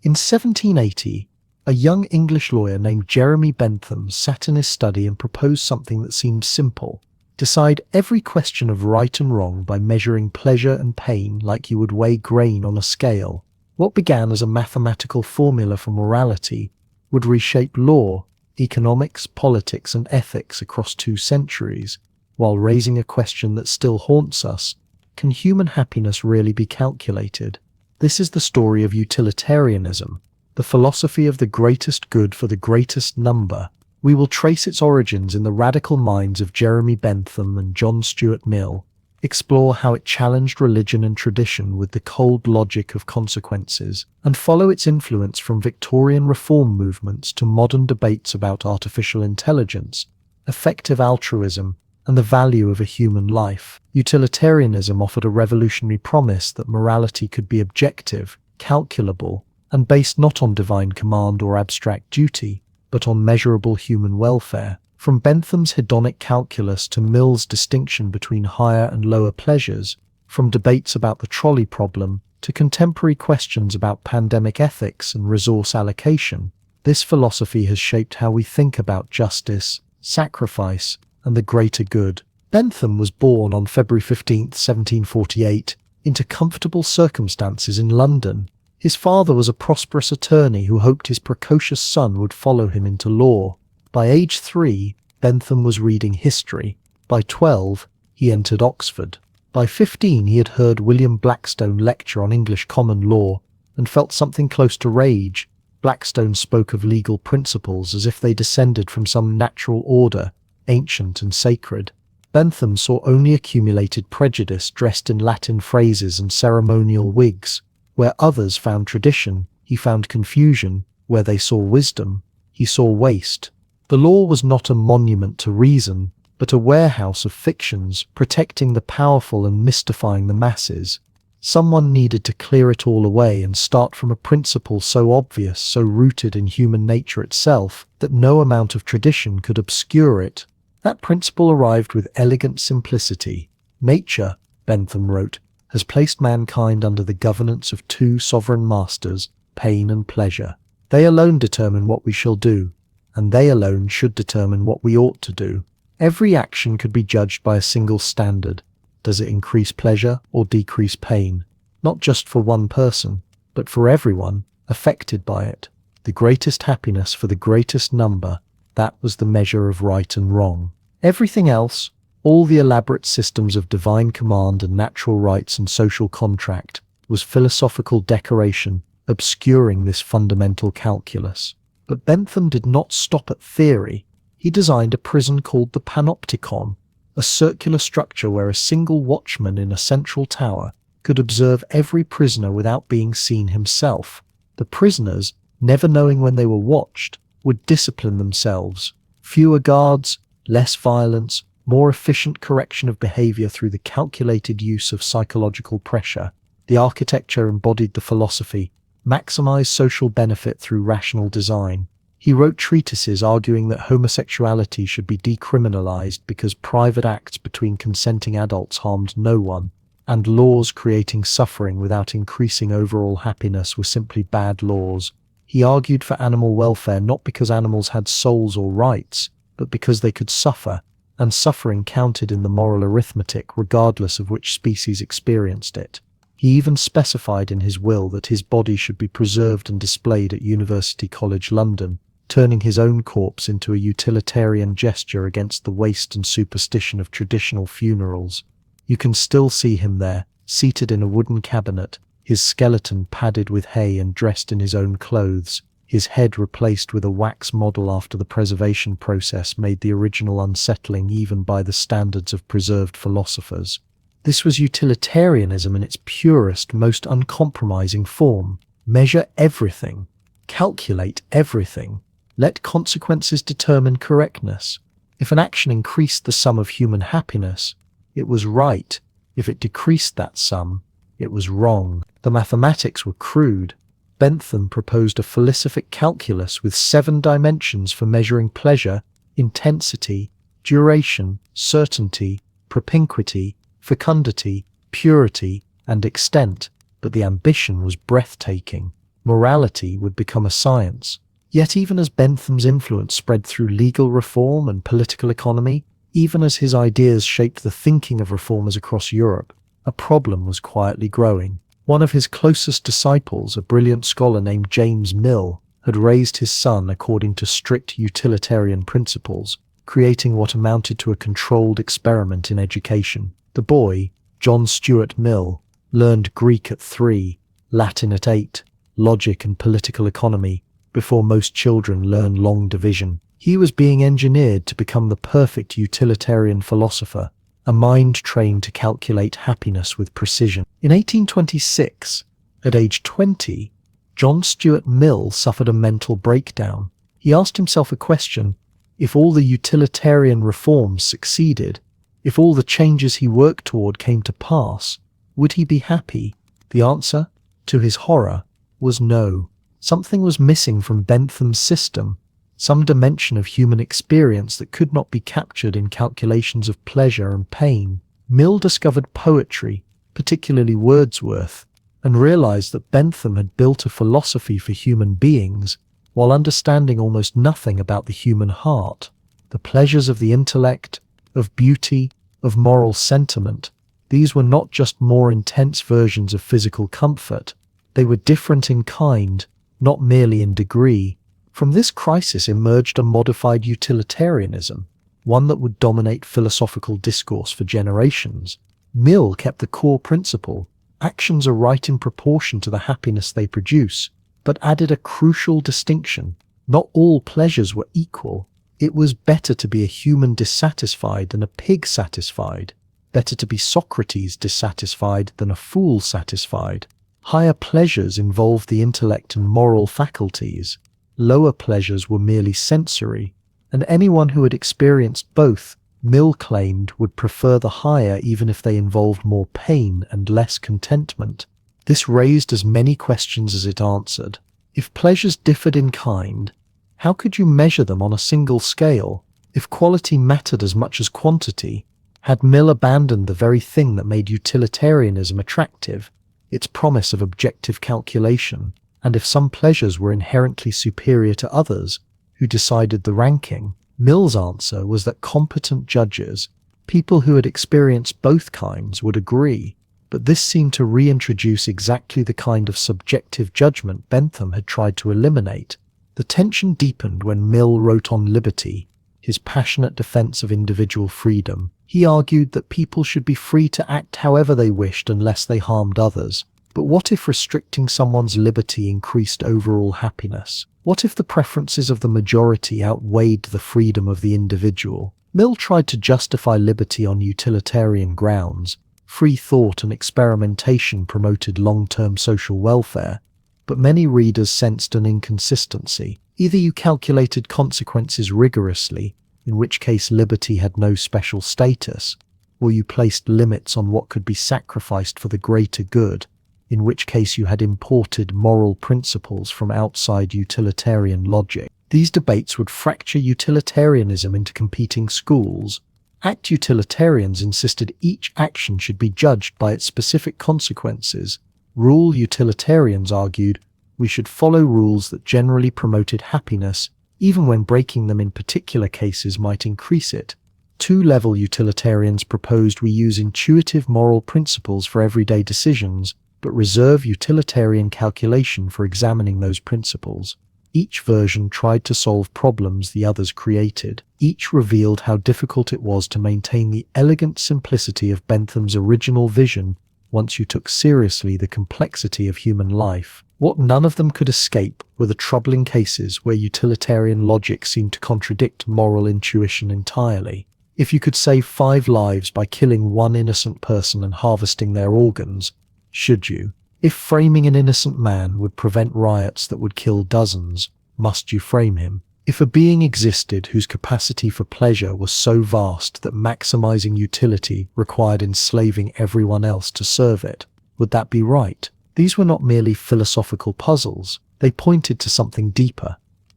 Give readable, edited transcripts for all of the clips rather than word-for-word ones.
In 1780, a young English lawyer named Jeremy Bentham sat in his study and proposed something that seemed simple. Decide every question of right and wrong by measuring pleasure and pain like you would weigh grain on a scale. What began as a mathematical formula for morality would reshape law, economics, politics, and ethics across 2 centuries, while raising a question that still haunts us: can human happiness really be calculated? This is the story of utilitarianism, the philosophy of the greatest good for the greatest number. We will trace its origins in the radical minds of Jeremy Bentham and John Stuart Mill, explore how it challenged religion and tradition with the cold logic of consequences, and follow its influence from Victorian reform movements to modern debates about artificial intelligence, effective altruism, and the value of a human life. Utilitarianism offered a revolutionary promise that morality could be objective, calculable, and based not on divine command or abstract duty, but on measurable human welfare. From Bentham's hedonic calculus to Mill's distinction between higher and lower pleasures, from debates about the trolley problem to contemporary questions about pandemic ethics and resource allocation, this philosophy has shaped how we think about justice, sacrifice, and the greater good. Bentham was born on February 15, 1748, into comfortable circumstances in London. His father was a prosperous attorney who hoped his precocious son would follow him into law. By age 3, Bentham was reading history. By 12, he entered Oxford. By 15, he had heard William Blackstone lecture on English common law and felt something close to rage. Blackstone spoke of legal principles as if they descended from some natural order, ancient and sacred. Bentham saw only accumulated prejudice dressed in Latin phrases and ceremonial wigs. Where others found tradition, he found confusion. Where they saw wisdom, he saw waste. The law was not a monument to reason, but a warehouse of fictions, protecting the powerful and mystifying the masses. Someone needed to clear it all away and start from a principle so obvious, so rooted in human nature itself, that no amount of tradition could obscure it. That principle arrived with elegant simplicity. Nature, Bentham wrote, has placed mankind under the governance of 2 sovereign masters, pain and pleasure. They alone determine what we shall do, and they alone should determine what we ought to do. Every action could be judged by a single standard. Does it increase pleasure or decrease pain? Not just for one person, but for everyone affected by it. The greatest happiness for the greatest number, that was the measure of right and wrong. Everything else, all the elaborate systems of divine command and natural rights and social contract, was philosophical decoration, obscuring this fundamental calculus. But Bentham did not stop at theory. He designed a prison called the panopticon, a circular structure where a single watchman in a central tower could observe every prisoner without being seen himself. The prisoners, never knowing when they were watched, would discipline themselves. Fewer guards, less violence, more efficient correction of behavior through the calculated use of psychological pressure. The architecture embodied the philosophy: maximize social benefit through rational design. He wrote treatises arguing that homosexuality should be decriminalized because private acts between consenting adults harmed no one, and laws creating suffering without increasing overall happiness were simply bad laws. He argued for animal welfare not because animals had souls or rights, but because they could suffer, and suffering counted in the moral arithmetic regardless of which species experienced it. He even specified in his will that his body should be preserved and displayed at University College London, turning his own corpse into a utilitarian gesture against the waste and superstition of traditional funerals. You can still see him there, seated in a wooden cabinet, his skeleton padded with hay and dressed in his own clothes, his head replaced with a wax model after the preservation process made the original unsettling even by the standards of preserved philosophers. This was utilitarianism in its purest, most uncompromising form. Measure everything. Calculate everything. Let consequences determine correctness. If an action increased the sum of human happiness, it was right. If it decreased that sum, it was wrong. The mathematics were crude. Bentham proposed a philosophic calculus with 7 dimensions for measuring pleasure, intensity, duration, certainty, propinquity, fecundity, purity, and extent, but the ambition was breathtaking. morality would become a science. Yet even as Bentham's influence spread through legal reform and political economy, even as his ideas shaped the thinking of reformers across Europe, a problem was quietly growing. One of his closest disciples, a brilliant scholar named James Mill, had raised his son according to strict utilitarian principles, creating what amounted to a controlled experiment in education. The boy, John Stuart Mill, learned Greek at 3, Latin at 8, logic and political economy, before most children learn long division. He was being engineered to become the perfect utilitarian philosopher, a mind trained to calculate happiness with precision. In 1826, at age 20, John Stuart Mill suffered a mental breakdown. He asked himself a question: if all the utilitarian reforms succeeded, if all the changes he worked toward came to pass, would he be happy? The answer, to his horror, was no. Something was missing from Bentham's system, some dimension of human experience that could not be captured in calculations of pleasure and pain. Mill discovered poetry, particularly Wordsworth, and realized that Bentham had built a philosophy for human beings while understanding almost nothing about the human heart, the pleasures of the intellect, of beauty, of moral sentiment. These were not just more intense versions of physical comfort, they were different in kind, not merely in degree. From this crisis emerged a modified utilitarianism, one that would dominate philosophical discourse for generations. Mill kept the core principle: actions are right in proportion to the happiness they produce, but added a crucial distinction: not all pleasures were equal. It was better to be a human dissatisfied than a pig satisfied, better to be Socrates dissatisfied than a fool satisfied. Higher pleasures involved the intellect and moral faculties. Lower pleasures were merely sensory, and anyone who had experienced both, Mill claimed, would prefer the higher even if they involved more pain and less contentment. This raised as many questions as it answered. If pleasures differed in kind, how could you measure them on a single scale? If quality mattered as much as quantity, had Mill abandoned the very thing that made utilitarianism attractive, its promise of objective calculation? And if some pleasures were inherently superior to others, who decided the ranking? Mill's answer was that competent judges, people who had experienced both kinds, would agree, but this seemed to reintroduce exactly the kind of subjective judgment Bentham had tried to eliminate. The tension deepened when Mill wrote on liberty, his passionate defense of individual freedom. He argued that people should be free to act however they wished unless they harmed others. But what if restricting someone's liberty increased overall happiness? What if the preferences of the majority outweighed the freedom of the individual? Mill tried to justify liberty on utilitarian grounds. Free thought and experimentation promoted long-term social welfare, but many readers sensed an inconsistency. Either you calculated consequences rigorously, in which case liberty had no special status, or you placed limits on what could be sacrificed for the greater good, in which case you had imported moral principles from outside utilitarian logic. These debates would fracture utilitarianism into competing schools. Act utilitarians insisted each action should be judged by its specific consequences. Rule utilitarians argued we should follow rules that generally promoted happiness, even when breaking them in particular cases might increase it. Two-level utilitarians proposed we use intuitive moral principles for everyday decisions, but reserve utilitarian calculation for examining those principles. Each version tried to solve problems the others created. Each revealed how difficult it was to maintain the elegant simplicity of Bentham's original vision once you took seriously the complexity of human life. What none of them could escape were the troubling cases where utilitarian logic seemed to contradict moral intuition entirely. If you could save 5 lives by killing one innocent person and harvesting their organs, should you? If framing an innocent man would prevent riots that would kill dozens, must you frame him? If a being existed whose capacity for pleasure was so vast that maximizing utility required enslaving everyone else to serve it, would that be right? These were not merely philosophical puzzles, they pointed to something deeper,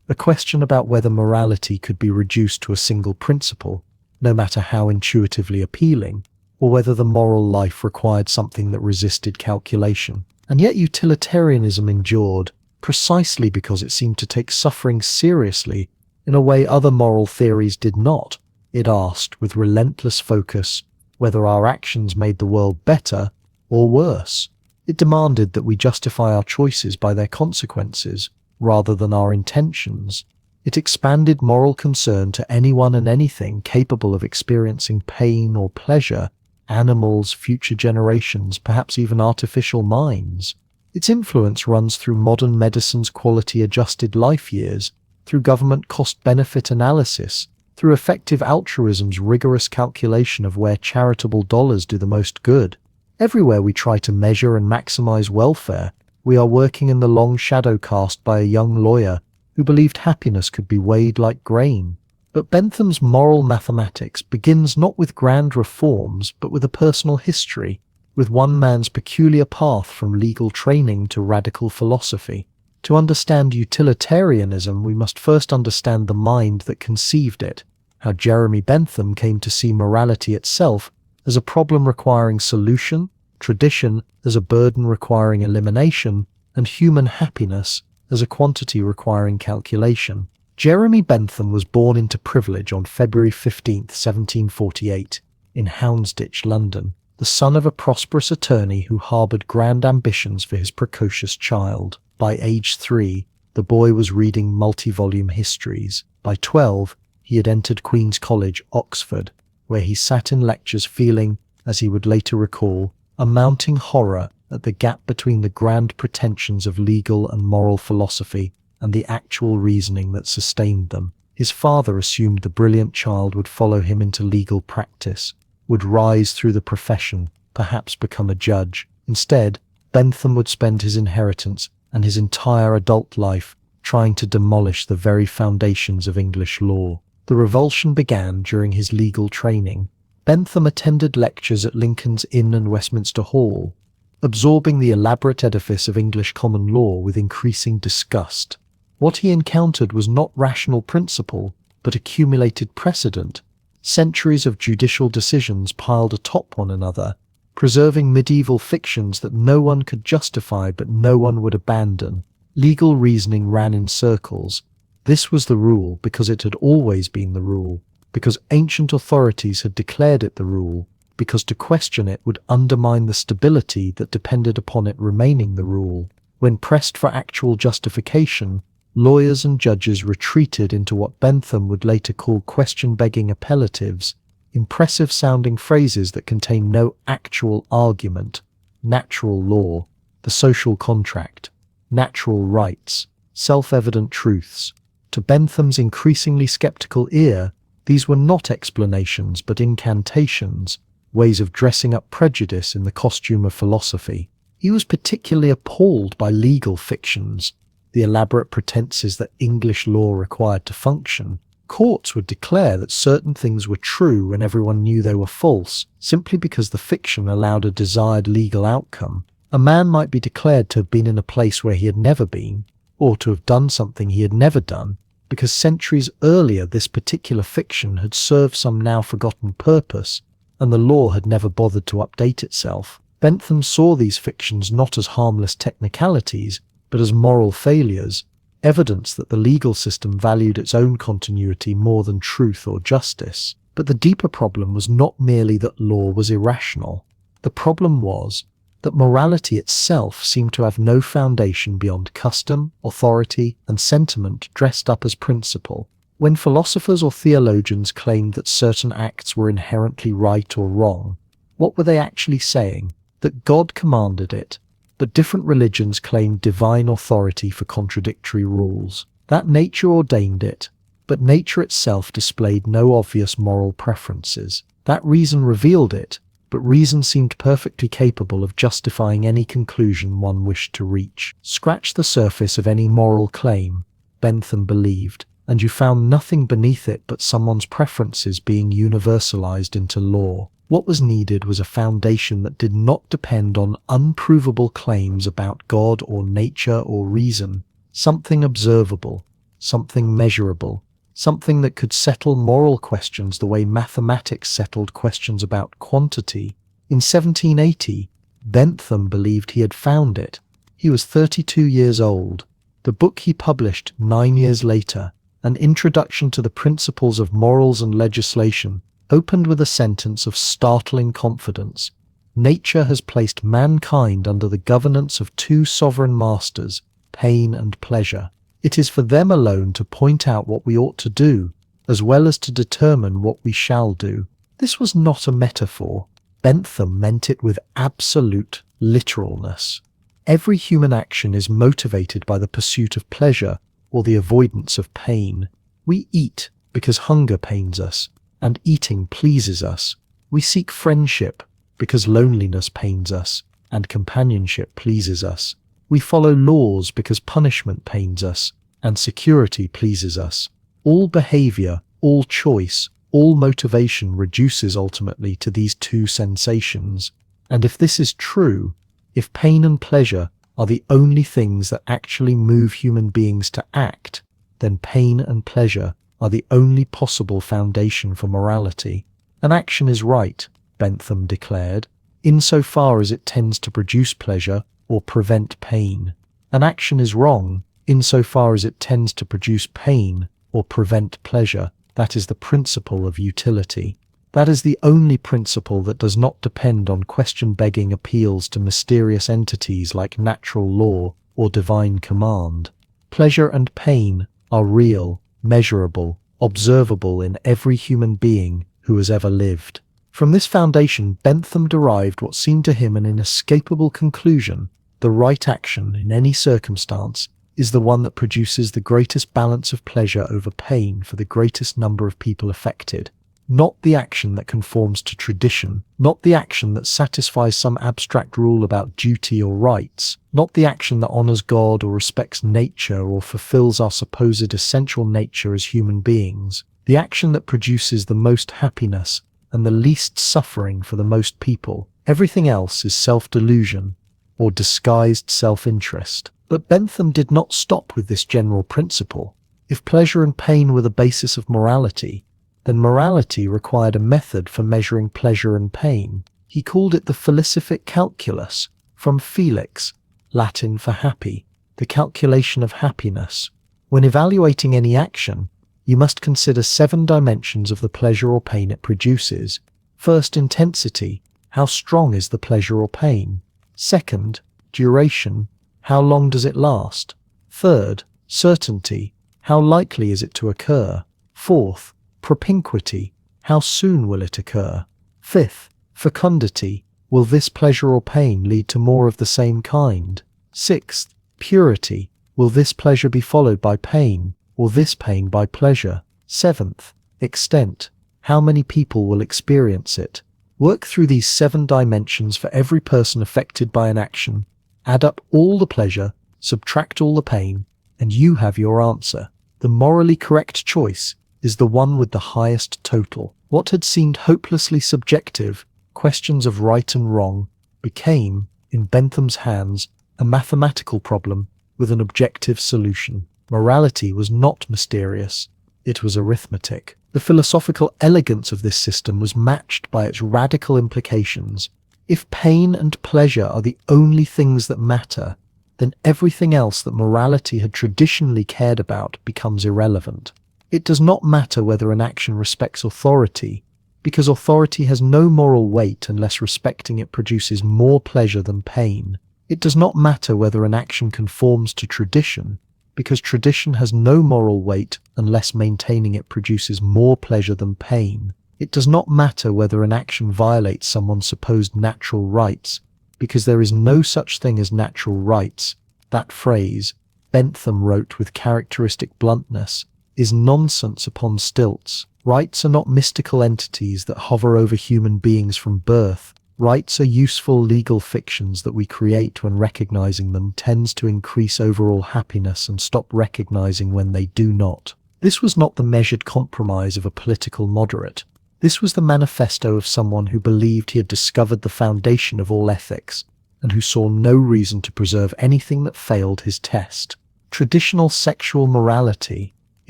a question about whether morality could be reduced to a single principle, no matter how intuitively appealing, or whether the moral life required something that resisted calculation. And yet utilitarianism endured. precisely because it seemed to take suffering seriously in a way other moral theories did not. It asked, with relentless focus, whether our actions made the world better or worse. It demanded that we justify our choices by their consequences, rather than our intentions. It expanded moral concern to anyone and anything capable of experiencing pain or pleasure, animals, future generations, perhaps even artificial minds. Its influence runs through modern medicine's quality-adjusted life years, through government cost-benefit analysis, through effective altruism's rigorous calculation of where charitable dollars do the most good. Everywhere we try to measure and maximize welfare, we are working in the long shadow cast by a young lawyer who believed happiness could be weighed like grain. But Bentham's moral mathematics begins not with grand reforms, but with a personal history, with one man's peculiar path from legal training to radical philosophy. To understand utilitarianism, we must first understand the mind that conceived it, how Jeremy Bentham came to see morality itself as a problem requiring solution, tradition as a burden requiring elimination, and human happiness as a quantity requiring calculation. Jeremy Bentham was born into privilege on February 15, 1748, in Houndsditch, London, the son of a prosperous attorney who harboured grand ambitions for his precocious child. By age 3, the boy was reading multi-volume histories. By 12, he had entered Queen's College, Oxford, where he sat in lectures feeling, as he would later recall, a mounting horror at the gap between the grand pretensions of legal and moral philosophy and the actual reasoning that sustained them. His father assumed the brilliant child would follow him into legal practice, would rise through the profession, perhaps become a judge. Instead, Bentham would spend his inheritance and his entire adult life trying to demolish the very foundations of English law. The revulsion began during his legal training. Bentham attended lectures at Lincoln's Inn and Westminster Hall, absorbing the elaborate edifice of English common law with increasing disgust. What he encountered was not rational principle, but accumulated precedent, centuries of judicial decisions piled atop one another, preserving medieval fictions that no one could justify but no one would abandon. Legal reasoning ran in circles. This was the rule because it had always been the rule, because ancient authorities had declared it the rule, because to question it would undermine the stability that depended upon it remaining the rule. When pressed for actual justification, lawyers and judges retreated into what Bentham would later call question-begging appellatives, impressive-sounding phrases that contain no actual argument: natural law, the social contract, natural rights, self-evident truths. To Bentham's increasingly skeptical ear, these were not explanations but incantations, ways of dressing up prejudice in the costume of philosophy. He was particularly appalled by legal fictions, the elaborate pretenses that English law required to function. Courts would declare that certain things were true when everyone knew they were false, simply because the fiction allowed a desired legal outcome. A man might be declared to have been in a place where he had never been, or to have done something he had never done, because centuries earlier this particular fiction had served some now forgotten purpose, and the law had never bothered to update itself. Bentham saw these fictions not as harmless technicalities, but as moral failures, evidence that the legal system valued its own continuity more than truth or justice. But the deeper problem was not merely that law was irrational. The problem was that morality itself seemed to have no foundation beyond custom, authority, and sentiment dressed up as principle. When philosophers or theologians claimed that certain acts were inherently right or wrong, what were they actually saying? That God commanded it, but different religions claimed divine authority for contradictory rules. That nature ordained it, but nature itself displayed no obvious moral preferences. That reason revealed it, but reason seemed perfectly capable of justifying any conclusion one wished to reach. Scratch the surface of any moral claim, Bentham believed, and you found nothing beneath it but someone's preferences being universalized into law. What was needed was a foundation that did not depend on unprovable claims about God or nature or reason, something observable, something measurable, something that could settle moral questions the way mathematics settled questions about quantity. In 1780, Bentham believed he had found it. He was 32 years old, The book he published 9 years later, An Introduction to the Principles of Morals and Legislation, opened with a sentence of startling confidence. Nature has placed mankind under the governance of two sovereign masters, pain and pleasure. It is for them alone to point out what we ought to do, as well as to determine what we shall do. This was not a metaphor. Bentham meant it with absolute literalness. Every human action is motivated by the pursuit of pleasure or the avoidance of pain. We eat because hunger pains us, and eating pleases us. We seek friendship because loneliness pains us, and companionship pleases us. We follow laws because punishment pains us, and security pleases us. All behavior, all choice, all motivation reduces ultimately to these two sensations. And if this is true, if pain and pleasure are the only things that actually move human beings to act, then pain and pleasure are the only possible foundation for morality. An action is right, Bentham declared, insofar as it tends to produce pleasure or prevent pain. An action is wrong, insofar as it tends to produce pain or prevent pleasure. That is the principle of utility. That is the only principle that does not depend on question-begging appeals to mysterious entities like natural law or divine command. Pleasure and pain are real, measurable, observable in every human being who has ever lived. From this foundation, Bentham derived what seemed to him an inescapable conclusion: the right action in any circumstance is the one that produces the greatest balance of pleasure over pain for the greatest number of people affected. Not the action that conforms to tradition, not the action that satisfies some abstract rule about duty or rights, not the action that honors God or respects nature or fulfills our supposed essential nature as human beings. The action that produces the most happiness and the least suffering for the most people. Everything else is self-delusion or disguised self-interest. But Bentham did not stop with this general principle. If pleasure and pain were the basis of morality, then morality required a method for measuring pleasure and pain. He called it the philosophic calculus, from felix, Latin for happy, the calculation of happiness. When evaluating any action, you must consider 7 dimensions of the pleasure or pain it produces. First, intensity. How strong is the pleasure or pain? Second, duration. How long does it last? Third, certainty. How likely is it to occur? Fourth, propinquity. How soon will it occur? Fifth, fecundity. Will this pleasure or pain lead to more of the same kind? Sixth, purity. Will this pleasure be followed by pain, or this pain by pleasure? Seventh, extent. How many people will experience it? Work through these 7 dimensions for every person affected by an action. Add up all the pleasure, subtract all the pain, and you have your answer. The morally correct choice is the one with the highest total. What had seemed hopelessly subjective, questions of right and wrong, became, in Bentham's hands, a mathematical problem with an objective solution. Morality was not mysterious, it was arithmetic. The philosophical elegance of this system was matched by its radical implications. If pain and pleasure are the only things that matter, then everything else that morality had traditionally cared about becomes irrelevant. It does not matter whether an action respects authority, because authority has no moral weight unless respecting it produces more pleasure than pain. It does not matter whether an action conforms to tradition, because tradition has no moral weight unless maintaining it produces more pleasure than pain. It does not matter whether an action violates someone's supposed natural rights, because there is no such thing as natural rights. That phrase, Bentham wrote with characteristic bluntness, is nonsense upon stilts. Rights are not mystical entities that hover over human beings from birth. Rights are useful legal fictions that we create when recognizing them tends to increase overall happiness and stop recognizing when they do not. This was not the measured compromise of a political moderate. This was the manifesto of someone who believed he had discovered the foundation of all ethics, and who saw no reason to preserve anything that failed his test. Traditional sexual morality.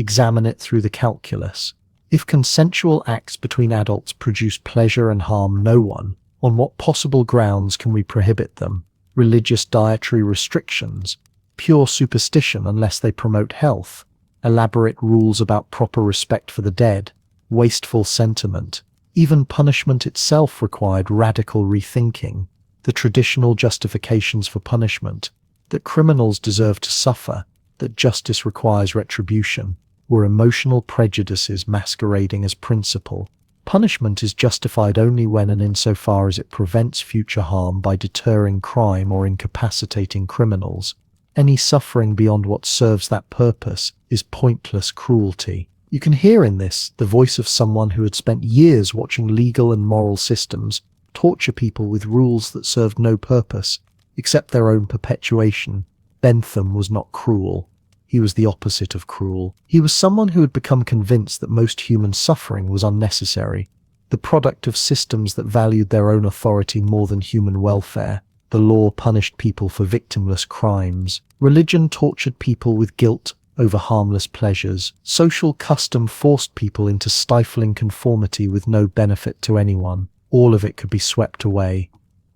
Examine it through the calculus. If consensual acts between adults produce pleasure and harm no one, on what possible grounds can we prohibit them? Religious dietary restrictions. pure superstition unless they promote health, elaborate rules about proper respect for the dead, wasteful sentiment. Even punishment itself required radical rethinking. The traditional justifications for punishment, that criminals deserve to suffer, that justice requires retribution, were emotional prejudices masquerading as principle. Punishment is justified only when and insofar as it prevents future harm by deterring crime or incapacitating criminals. Any suffering beyond what serves that purpose is pointless cruelty. You can hear in this the voice of someone who had spent years watching legal and moral systems torture people with rules that served no purpose except their own perpetuation. Bentham was not cruel. He was the opposite of cruel. He was someone who had become convinced that most human suffering was unnecessary, the product of systems that valued their own authority more than human welfare. The law punished people for victimless crimes. Religion tortured people with guilt over harmless pleasures. Social custom forced people into stifling conformity with no benefit to anyone. All of it could be swept away.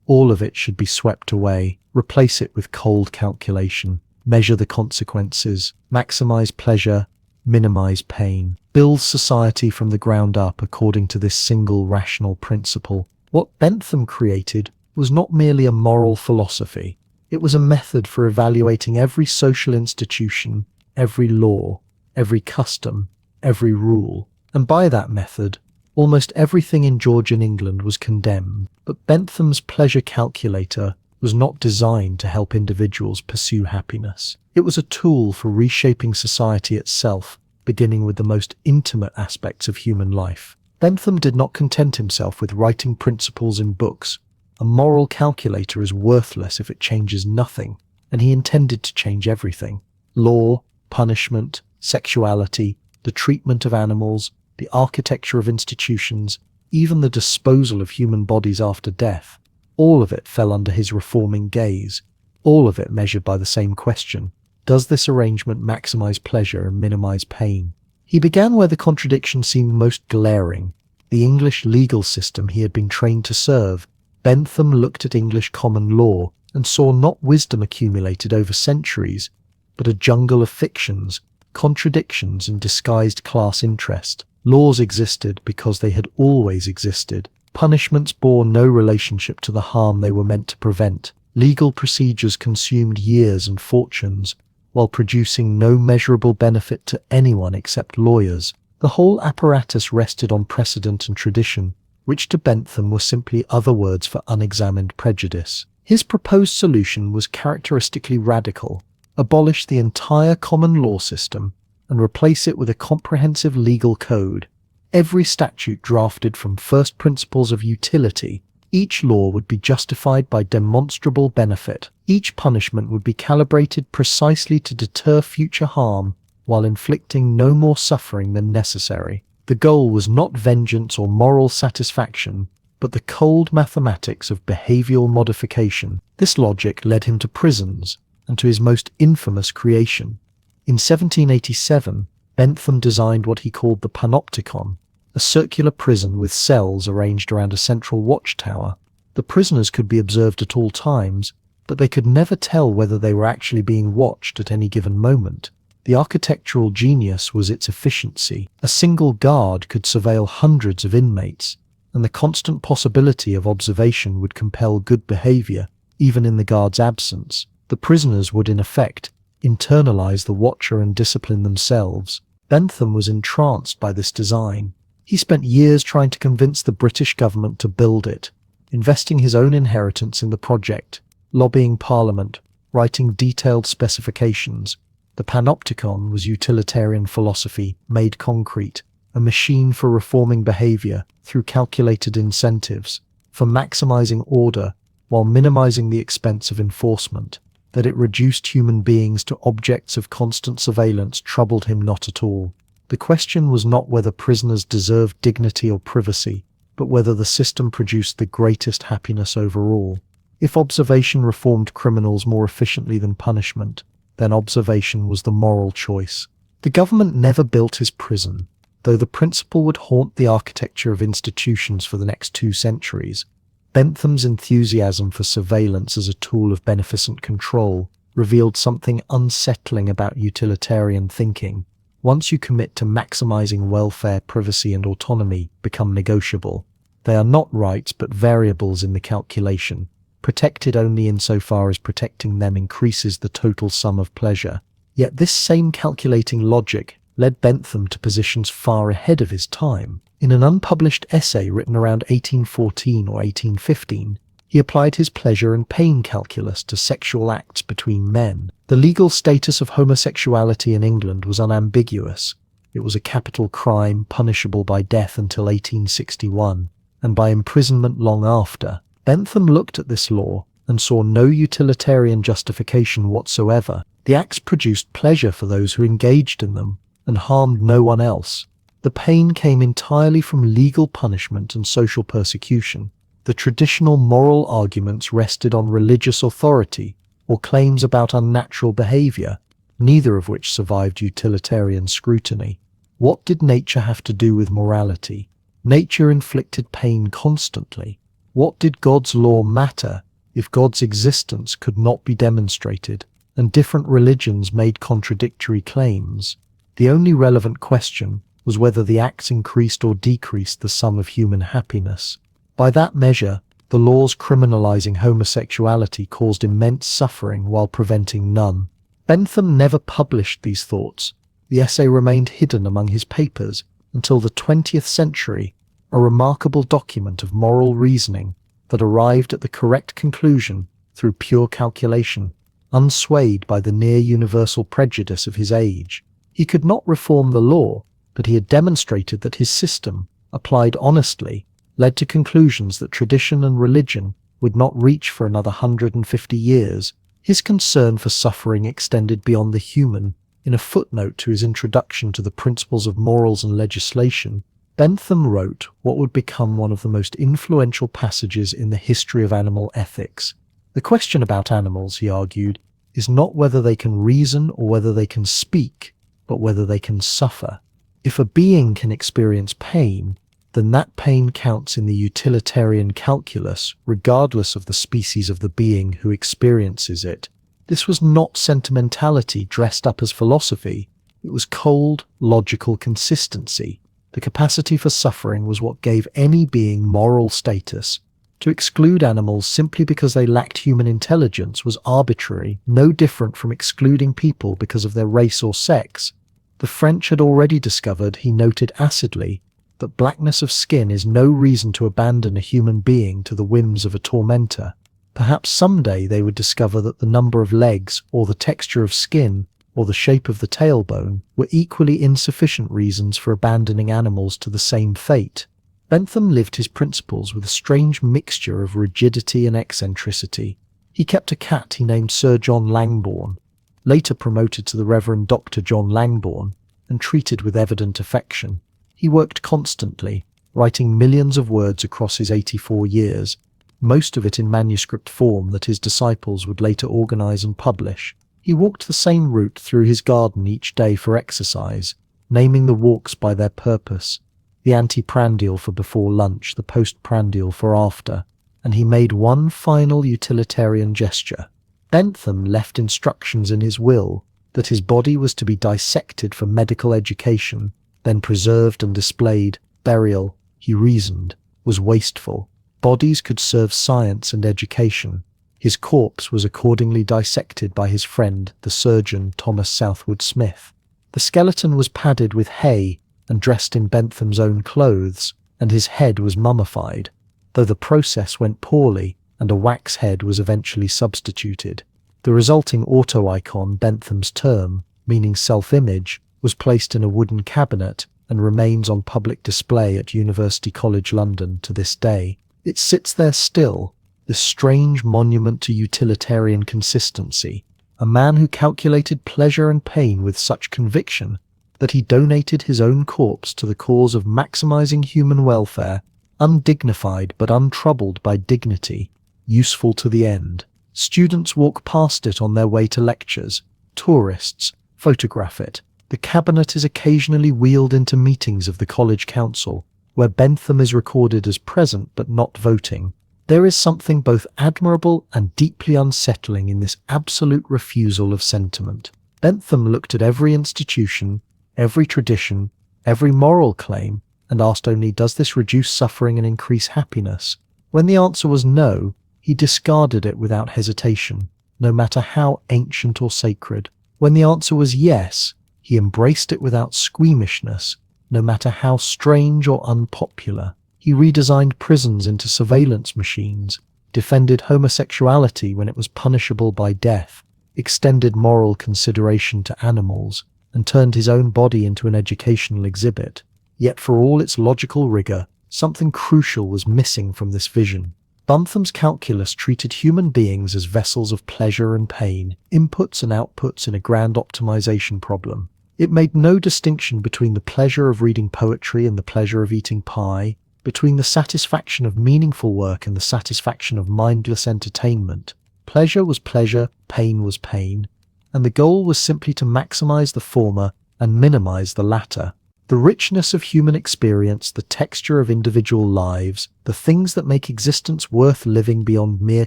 All of it should be swept away. Replace it with cold calculation. Measure the consequences. Maximize pleasure. Minimize pain. Build society from the ground up according to this single rational principle. What Bentham created was not merely a moral philosophy. It was a method for evaluating every social institution, every law, every custom, every rule. And by that method, almost everything in Georgian England was condemned. But Bentham's pleasure calculator was not designed to help individuals pursue happiness. It was a tool for reshaping society itself, beginning with the most intimate aspects of human life. Bentham did not content himself with writing principles in books. A moral calculator is worthless if it changes nothing, and he intended to change everything. Law, punishment, sexuality, the treatment of animals, the architecture of institutions, even the disposal of human bodies after death. All of it fell under his reforming gaze, all of it measured by the same question: does this arrangement maximize pleasure and minimize pain? He began where the contradiction seemed most glaring: the English legal system he had been trained to serve. Bentham looked at English common law and saw not wisdom accumulated over centuries, but a jungle of fictions, contradictions, and disguised class interest. Laws existed because they had always existed. Punishments bore no relationship to the harm they were meant to prevent. Legal procedures consumed years and fortunes, while producing no measurable benefit to anyone except lawyers. The whole apparatus rested on precedent and tradition, which to Bentham were simply other words for unexamined prejudice. His proposed solution was characteristically radical: abolish the entire common law system and replace it with a comprehensive legal code. Every statute drafted from first principles of utility. Each law would be justified by demonstrable benefit. Each punishment would be calibrated precisely to deter future harm while inflicting no more suffering than necessary. The goal was not vengeance or moral satisfaction, but the cold mathematics of behavioral modification. This logic led him to prisons and to his most infamous creation. In 1787, Bentham designed what he called the panopticon, a circular prison with cells arranged around a central watchtower. The prisoners could be observed at all times, but they could never tell whether they were actually being watched at any given moment. The architectural genius was its efficiency. A single guard could surveil hundreds of inmates, and the constant possibility of observation would compel good behavior, even in the guard's absence. The prisoners would, in effect, internalize the watcher and discipline themselves. Bentham was entranced by this design. He spent years trying to convince the British government to build it, investing his own inheritance in the project, lobbying Parliament, writing detailed specifications. The panopticon was utilitarian philosophy made concrete, a machine for reforming behavior through calculated incentives, for maximizing order while minimizing the expense of enforcement. That it reduced human beings to objects of constant surveillance troubled him not at all. The question was not whether prisoners deserved dignity or privacy, but whether the system produced the greatest happiness overall. If observation reformed criminals more efficiently than punishment, then observation was the moral choice. The government never built his prison, though the principle would haunt the architecture of institutions for the next 2 centuries. Bentham's enthusiasm for surveillance as a tool of beneficent control revealed something unsettling about utilitarian thinking. Once you commit to maximizing welfare, privacy and autonomy become negotiable. They are not rights but variables in the calculation, protected only insofar as protecting them increases the total sum of pleasure. Yet this same calculating logic led Bentham to positions far ahead of his time. In an unpublished essay written around 1814 or 1815, he applied his pleasure and pain calculus to sexual acts between men. The legal status of homosexuality in England was unambiguous. It was a capital crime punishable by death until 1861, and by imprisonment long after. Bentham looked at this law and saw no utilitarian justification whatsoever. The acts produced pleasure for those who engaged in them and harmed no one else. The pain came entirely from legal punishment and social persecution. The traditional moral arguments rested on religious authority or claims about unnatural behavior, neither of which survived utilitarian scrutiny. What did nature have to do with morality? Nature inflicted pain constantly. What did God's law matter if God's existence could not be demonstrated, and different religions made contradictory claims? The only relevant question was whether the acts increased or decreased the sum of human happiness. By that measure, the laws criminalizing homosexuality caused immense suffering while preventing none. Bentham never published these thoughts. The essay remained hidden among his papers until the 20th century, a remarkable document of moral reasoning that arrived at the correct conclusion through pure calculation, unswayed by the near-universal prejudice of his age. He could not reform the law, but he had demonstrated that his system, applied honestly, led to conclusions that tradition and religion would not reach for another 150 years. His concern for suffering extended beyond the human. In a footnote to his introduction to the principles of morals and legislation, Bentham wrote what would become one of the most influential passages in the history of animal ethics. The question about animals, he argued, is not whether they can reason or whether they can speak, but whether they can suffer. If a being can experience pain, then that pain counts in the utilitarian calculus, regardless of the species of the being who experiences it. This was not sentimentality dressed up as philosophy. It was cold, logical consistency. The capacity for suffering was what gave any being moral status. To exclude animals simply because they lacked human intelligence was arbitrary, no different from excluding people because of their race or sex. The French had already discovered, he noted acidly, that blackness of skin is no reason to abandon a human being to the whims of a tormentor. Perhaps someday they would discover that the number of legs, or the texture of skin, or the shape of the tailbone were equally insufficient reasons for abandoning animals to the same fate. Bentham lived his principles with a strange mixture of rigidity and eccentricity. He kept a cat he named Sir John Langbourne, later promoted to the Reverend Dr. John Langbourne, and treated with evident affection. He worked constantly, writing millions of words across his 84 years, most of it in manuscript form that his disciples would later organize and publish. He walked the same route through his garden each day for exercise, naming the walks by their purpose, the anteprandial for before lunch, the postprandial for after, and he made one final utilitarian gesture. Bentham left instructions in his will that his body was to be dissected for medical education, then preserved and displayed. Burial, he reasoned, was wasteful. Bodies could serve science and education. His corpse was accordingly dissected by his friend, the surgeon Thomas Southwood Smith. The skeleton was padded with hay and dressed in Bentham's own clothes, and his head was mummified, though the process went poorly and a wax head was eventually substituted. The resulting auto-icon, Bentham's term, meaning self-image, was placed in a wooden cabinet and remains on public display at University College London to this day. It sits there still, this strange monument to utilitarian consistency, a man who calculated pleasure and pain with such conviction that he donated his own corpse to the cause of maximizing human welfare, undignified but untroubled by dignity, useful to the end. Students walk past it on their way to lectures. Tourists photograph it. The cabinet is occasionally wheeled into meetings of the college council, where Bentham is recorded as present but not voting. There is something both admirable and deeply unsettling in this absolute refusal of sentiment. Bentham looked at every institution, every tradition, every moral claim, and asked only, does this reduce suffering and increase happiness? When the answer was no, he discarded it without hesitation, no matter how ancient or sacred. When the answer was yes, he embraced it without squeamishness, no matter how strange or unpopular. He redesigned prisons into surveillance machines, defended homosexuality when it was punishable by death, extended moral consideration to animals, and turned his own body into an educational exhibit. Yet for all its logical rigor, something crucial was missing from this vision. Bentham's calculus treated human beings as vessels of pleasure and pain, inputs and outputs in a grand optimization problem. It made no distinction between the pleasure of reading poetry and the pleasure of eating pie, between the satisfaction of meaningful work and the satisfaction of mindless entertainment. Pleasure was pleasure, pain was pain, and the goal was simply to maximize the former and minimize the latter. The richness of human experience, the texture of individual lives, the things that make existence worth living beyond mere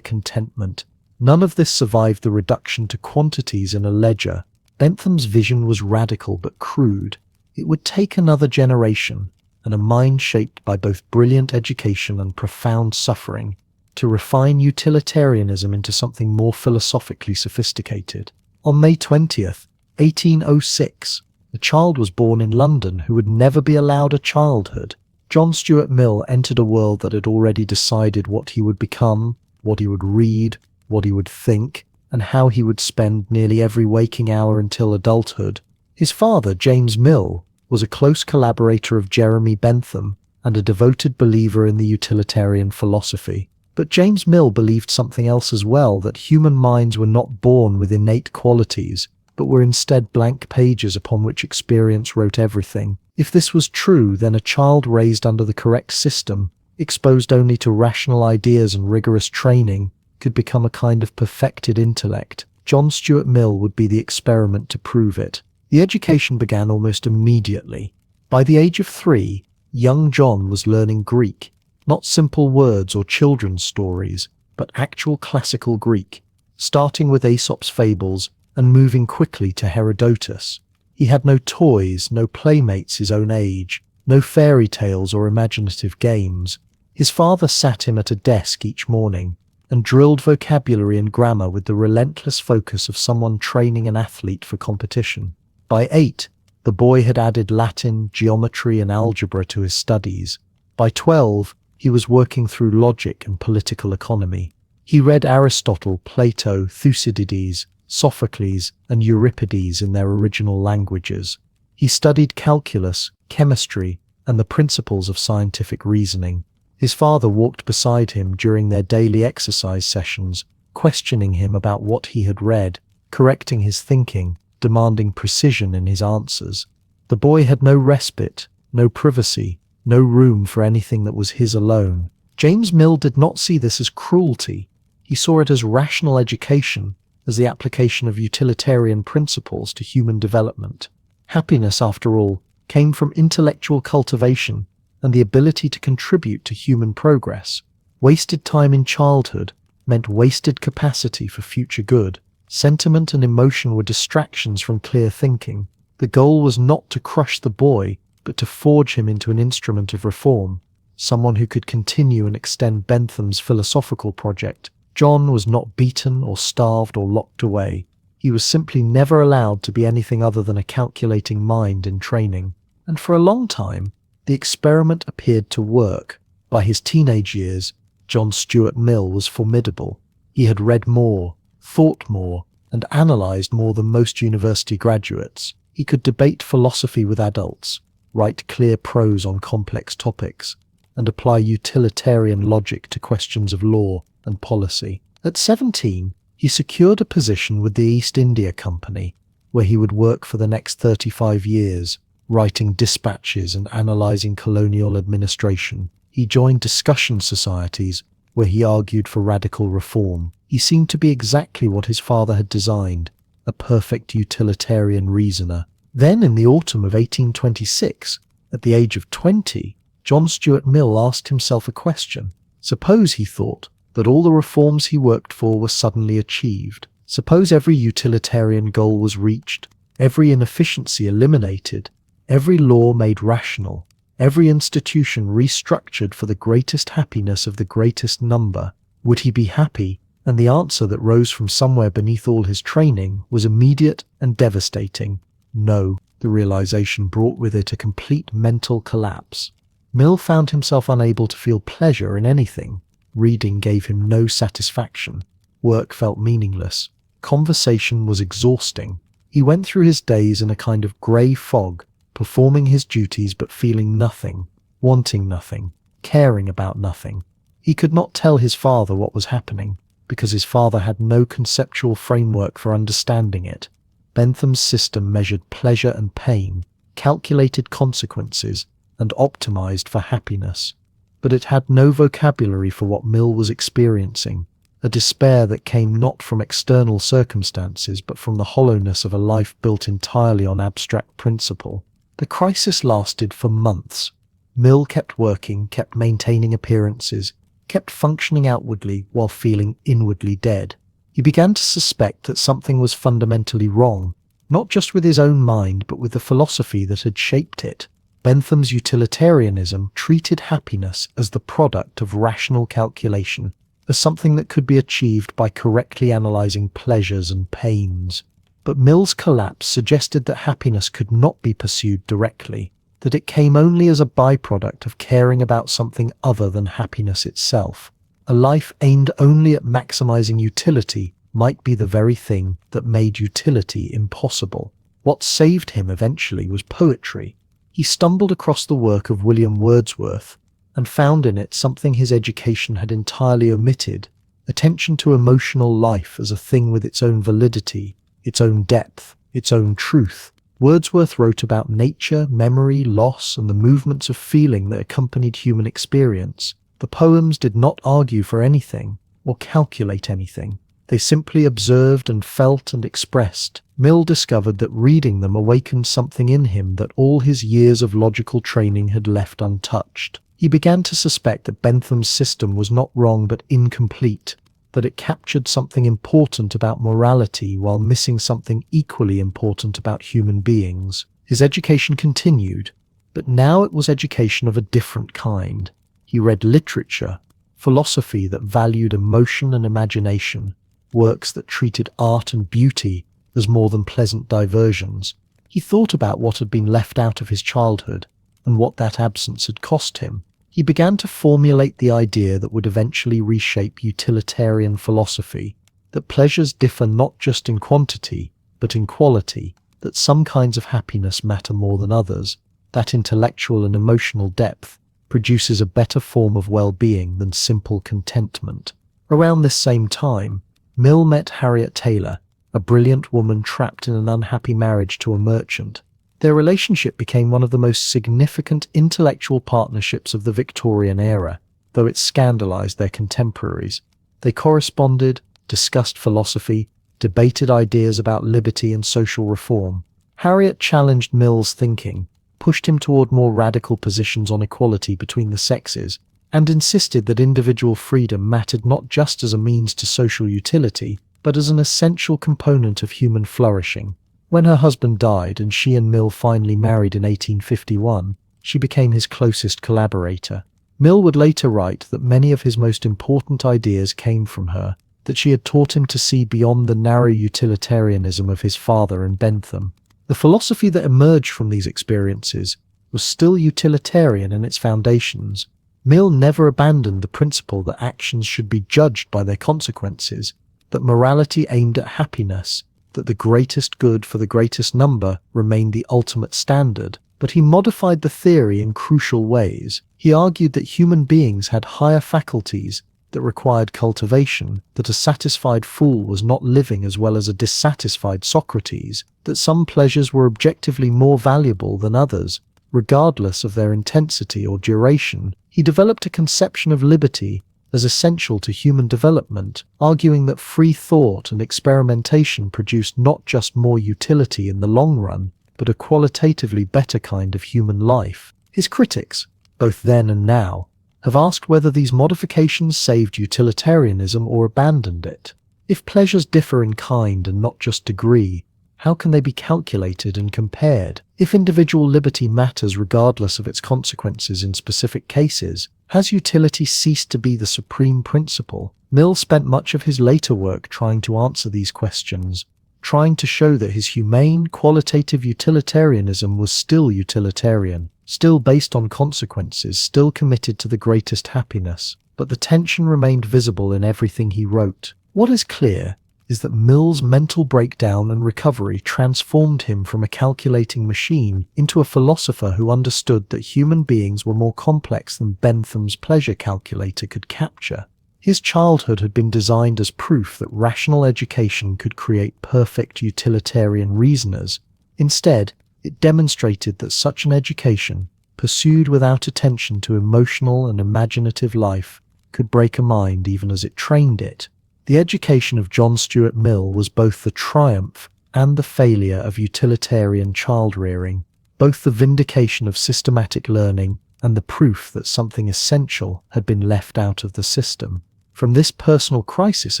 contentment, none of this survived the reduction to quantities in a ledger. Bentham's vision was radical but crude. It would take another generation, and a mind shaped by both brilliant education and profound suffering, to refine utilitarianism into something more philosophically sophisticated. On May 20th, 1806, a child was born in London who would never be allowed a childhood. John Stuart Mill entered a world that had already decided what he would become, what he would read, what he would think, and how he would spend nearly every waking hour until adulthood. His father, James Mill, was a close collaborator of Jeremy Bentham and a devoted believer in the utilitarian philosophy. But James Mill believed something else as well, that human minds were not born with innate qualities, but were instead blank pages upon which experience wrote everything. If this was true, then a child raised under the correct system, exposed only to rational ideas and rigorous training, could become a kind of perfected intellect. John Stuart Mill would be the experiment to prove it. The education began almost immediately. By the age of 3, young John was learning Greek, not simple words or children's stories, but actual classical Greek, starting with Aesop's fables and moving quickly to Herodotus. He had no toys, no playmates his own age, no fairy tales or imaginative games. His father sat him at a desk each morning and drilled vocabulary and grammar with the relentless focus of someone training an athlete for competition. By 8, the boy had added Latin, geometry, and algebra to his studies. By 12, he was working through logic and political economy. He read Aristotle, Plato, Thucydides, Sophocles, and Euripides in their original languages. He studied calculus, chemistry, and the principles of scientific reasoning. His father walked beside him during their daily exercise sessions, questioning him about what he had read, correcting his thinking, demanding precision in his answers. The boy had no respite, no privacy, no room for anything that was his alone. James Mill did not see this as cruelty. He saw it as rational education, as the application of utilitarian principles to human development. Happiness, after all, came from intellectual cultivation and the ability to contribute to human progress. Wasted time in childhood meant wasted capacity for future good. Sentiment and emotion were distractions from clear thinking. The goal was not to crush the boy, but to forge him into an instrument of reform, someone who could continue and extend Bentham's philosophical project. John was not beaten or starved or locked away. He was simply never allowed to be anything other than a calculating mind in training. And for a long time, the experiment appeared to work. By his teenage years, John Stuart Mill was formidable. He had read more, thought more, and analyzed more than most university graduates. He could debate philosophy with adults, write clear prose on complex topics, and apply utilitarian logic to questions of law and policy. At 17, he secured a position with the East India Company, where he would work for the next 35 years, writing dispatches and analyzing colonial administration. He joined discussion societies where he argued for radical reform. He seemed to be exactly what his father had designed, a perfect utilitarian reasoner. Then, in the autumn of 1826, at the age of 20, John Stuart Mill asked himself a question. Suppose, he thought, that all the reforms he worked for were suddenly achieved. Suppose every utilitarian goal was reached, every inefficiency eliminated, every law made rational, every institution restructured for the greatest happiness of the greatest number. Would he be happy? And the answer that rose from somewhere beneath all his training was immediate and devastating. No. The realization brought with it a complete mental collapse. Mill found himself unable to feel pleasure in anything. Reading gave him no satisfaction. Work felt meaningless. Conversation was exhausting. He went through his days in a kind of grey fog, performing his duties but feeling nothing, wanting nothing, caring about nothing. He could not tell his father what was happening, because his father had no conceptual framework for understanding it. Bentham's system measured pleasure and pain, calculated consequences, and optimized for happiness. But it had no vocabulary for what Mill was experiencing, a despair that came not from external circumstances but from the hollowness of a life built entirely on abstract principle. The crisis lasted for months. Mill kept working, kept maintaining appearances, kept functioning outwardly while feeling inwardly dead. He began to suspect that something was fundamentally wrong, not just with his own mind but with the philosophy that had shaped it. Bentham's utilitarianism treated happiness as the product of rational calculation, as something that could be achieved by correctly analyzing pleasures and pains. But Mill's collapse suggested that happiness could not be pursued directly, that it came only as a byproduct of caring about something other than happiness itself. A life aimed only at maximizing utility might be the very thing that made utility impossible. What saved him eventually was poetry. He stumbled across the work of William Wordsworth and found in it something his education had entirely omitted: attention to emotional life as a thing with its own validity, its own depth, its own truth. Wordsworth wrote about nature, memory, loss, and the movements of feeling that accompanied human experience. The poems did not argue for anything or calculate anything. They simply observed and felt and expressed. Mill discovered that reading them awakened something in him that all his years of logical training had left untouched. He began to suspect that Bentham's system was not wrong but incomplete, that it captured something important about morality while missing something equally important about human beings. His education continued, but now it was education of a different kind. He read literature, philosophy that valued emotion and imagination, works that treated art and beauty as more than pleasant diversions. He thought about what had been left out of his childhood and what that absence had cost him. He began to formulate the idea that would eventually reshape utilitarian philosophy, that pleasures differ not just in quantity, but in quality, that some kinds of happiness matter more than others, that intellectual and emotional depth produces a better form of well-being than simple contentment. Around this same time, Mill met Harriet Taylor, a brilliant woman trapped in an unhappy marriage to a merchant. Their relationship became one of the most significant intellectual partnerships of the Victorian era, though it scandalized their contemporaries. They corresponded, discussed philosophy, debated ideas about liberty and social reform. Harriet challenged Mill's thinking, pushed him toward more radical positions on equality between the sexes, and insisted that individual freedom mattered not just as a means to social utility, but as an essential component of human flourishing. When her husband died and she and Mill finally married in 1851, she became his closest collaborator. Mill would later write that many of his most important ideas came from her, that she had taught him to see beyond the narrow utilitarianism of his father and Bentham. The philosophy that emerged from these experiences was still utilitarian in its foundations. Mill never abandoned the principle that actions should be judged by their consequences, that morality aimed at happiness, that the greatest good for the greatest number remained the ultimate standard. But he modified the theory in crucial ways. He argued that human beings had higher faculties that required cultivation, that a satisfied fool was not living as well as a dissatisfied Socrates, that some pleasures were objectively more valuable than others, regardless of their intensity or duration. He developed a conception of liberty as essential to human development, arguing that free thought and experimentation produced not just more utility in the long run, but a qualitatively better kind of human life. His critics, both then and now, have asked whether these modifications saved utilitarianism or abandoned it. If pleasures differ in kind and not just degree, how can they be calculated and compared? If individual liberty matters regardless of its consequences in specific cases, has utility ceased to be the supreme principle? Mill spent much of his later work trying to answer these questions, trying to show that his humane, qualitative utilitarianism was still utilitarian, still based on consequences, still committed to the greatest happiness. But the tension remained visible in everything he wrote. What is clear is that Mill's mental breakdown and recovery transformed him from a calculating machine into a philosopher who understood that human beings were more complex than Bentham's pleasure calculator could capture. His childhood had been designed as proof that rational education could create perfect utilitarian reasoners. Instead, it demonstrated that such an education, pursued without attention to emotional and imaginative life, could break a mind even as it trained it. The education of John Stuart Mill was both the triumph and the failure of utilitarian child-rearing, both the vindication of systematic learning and the proof that something essential had been left out of the system. From this personal crisis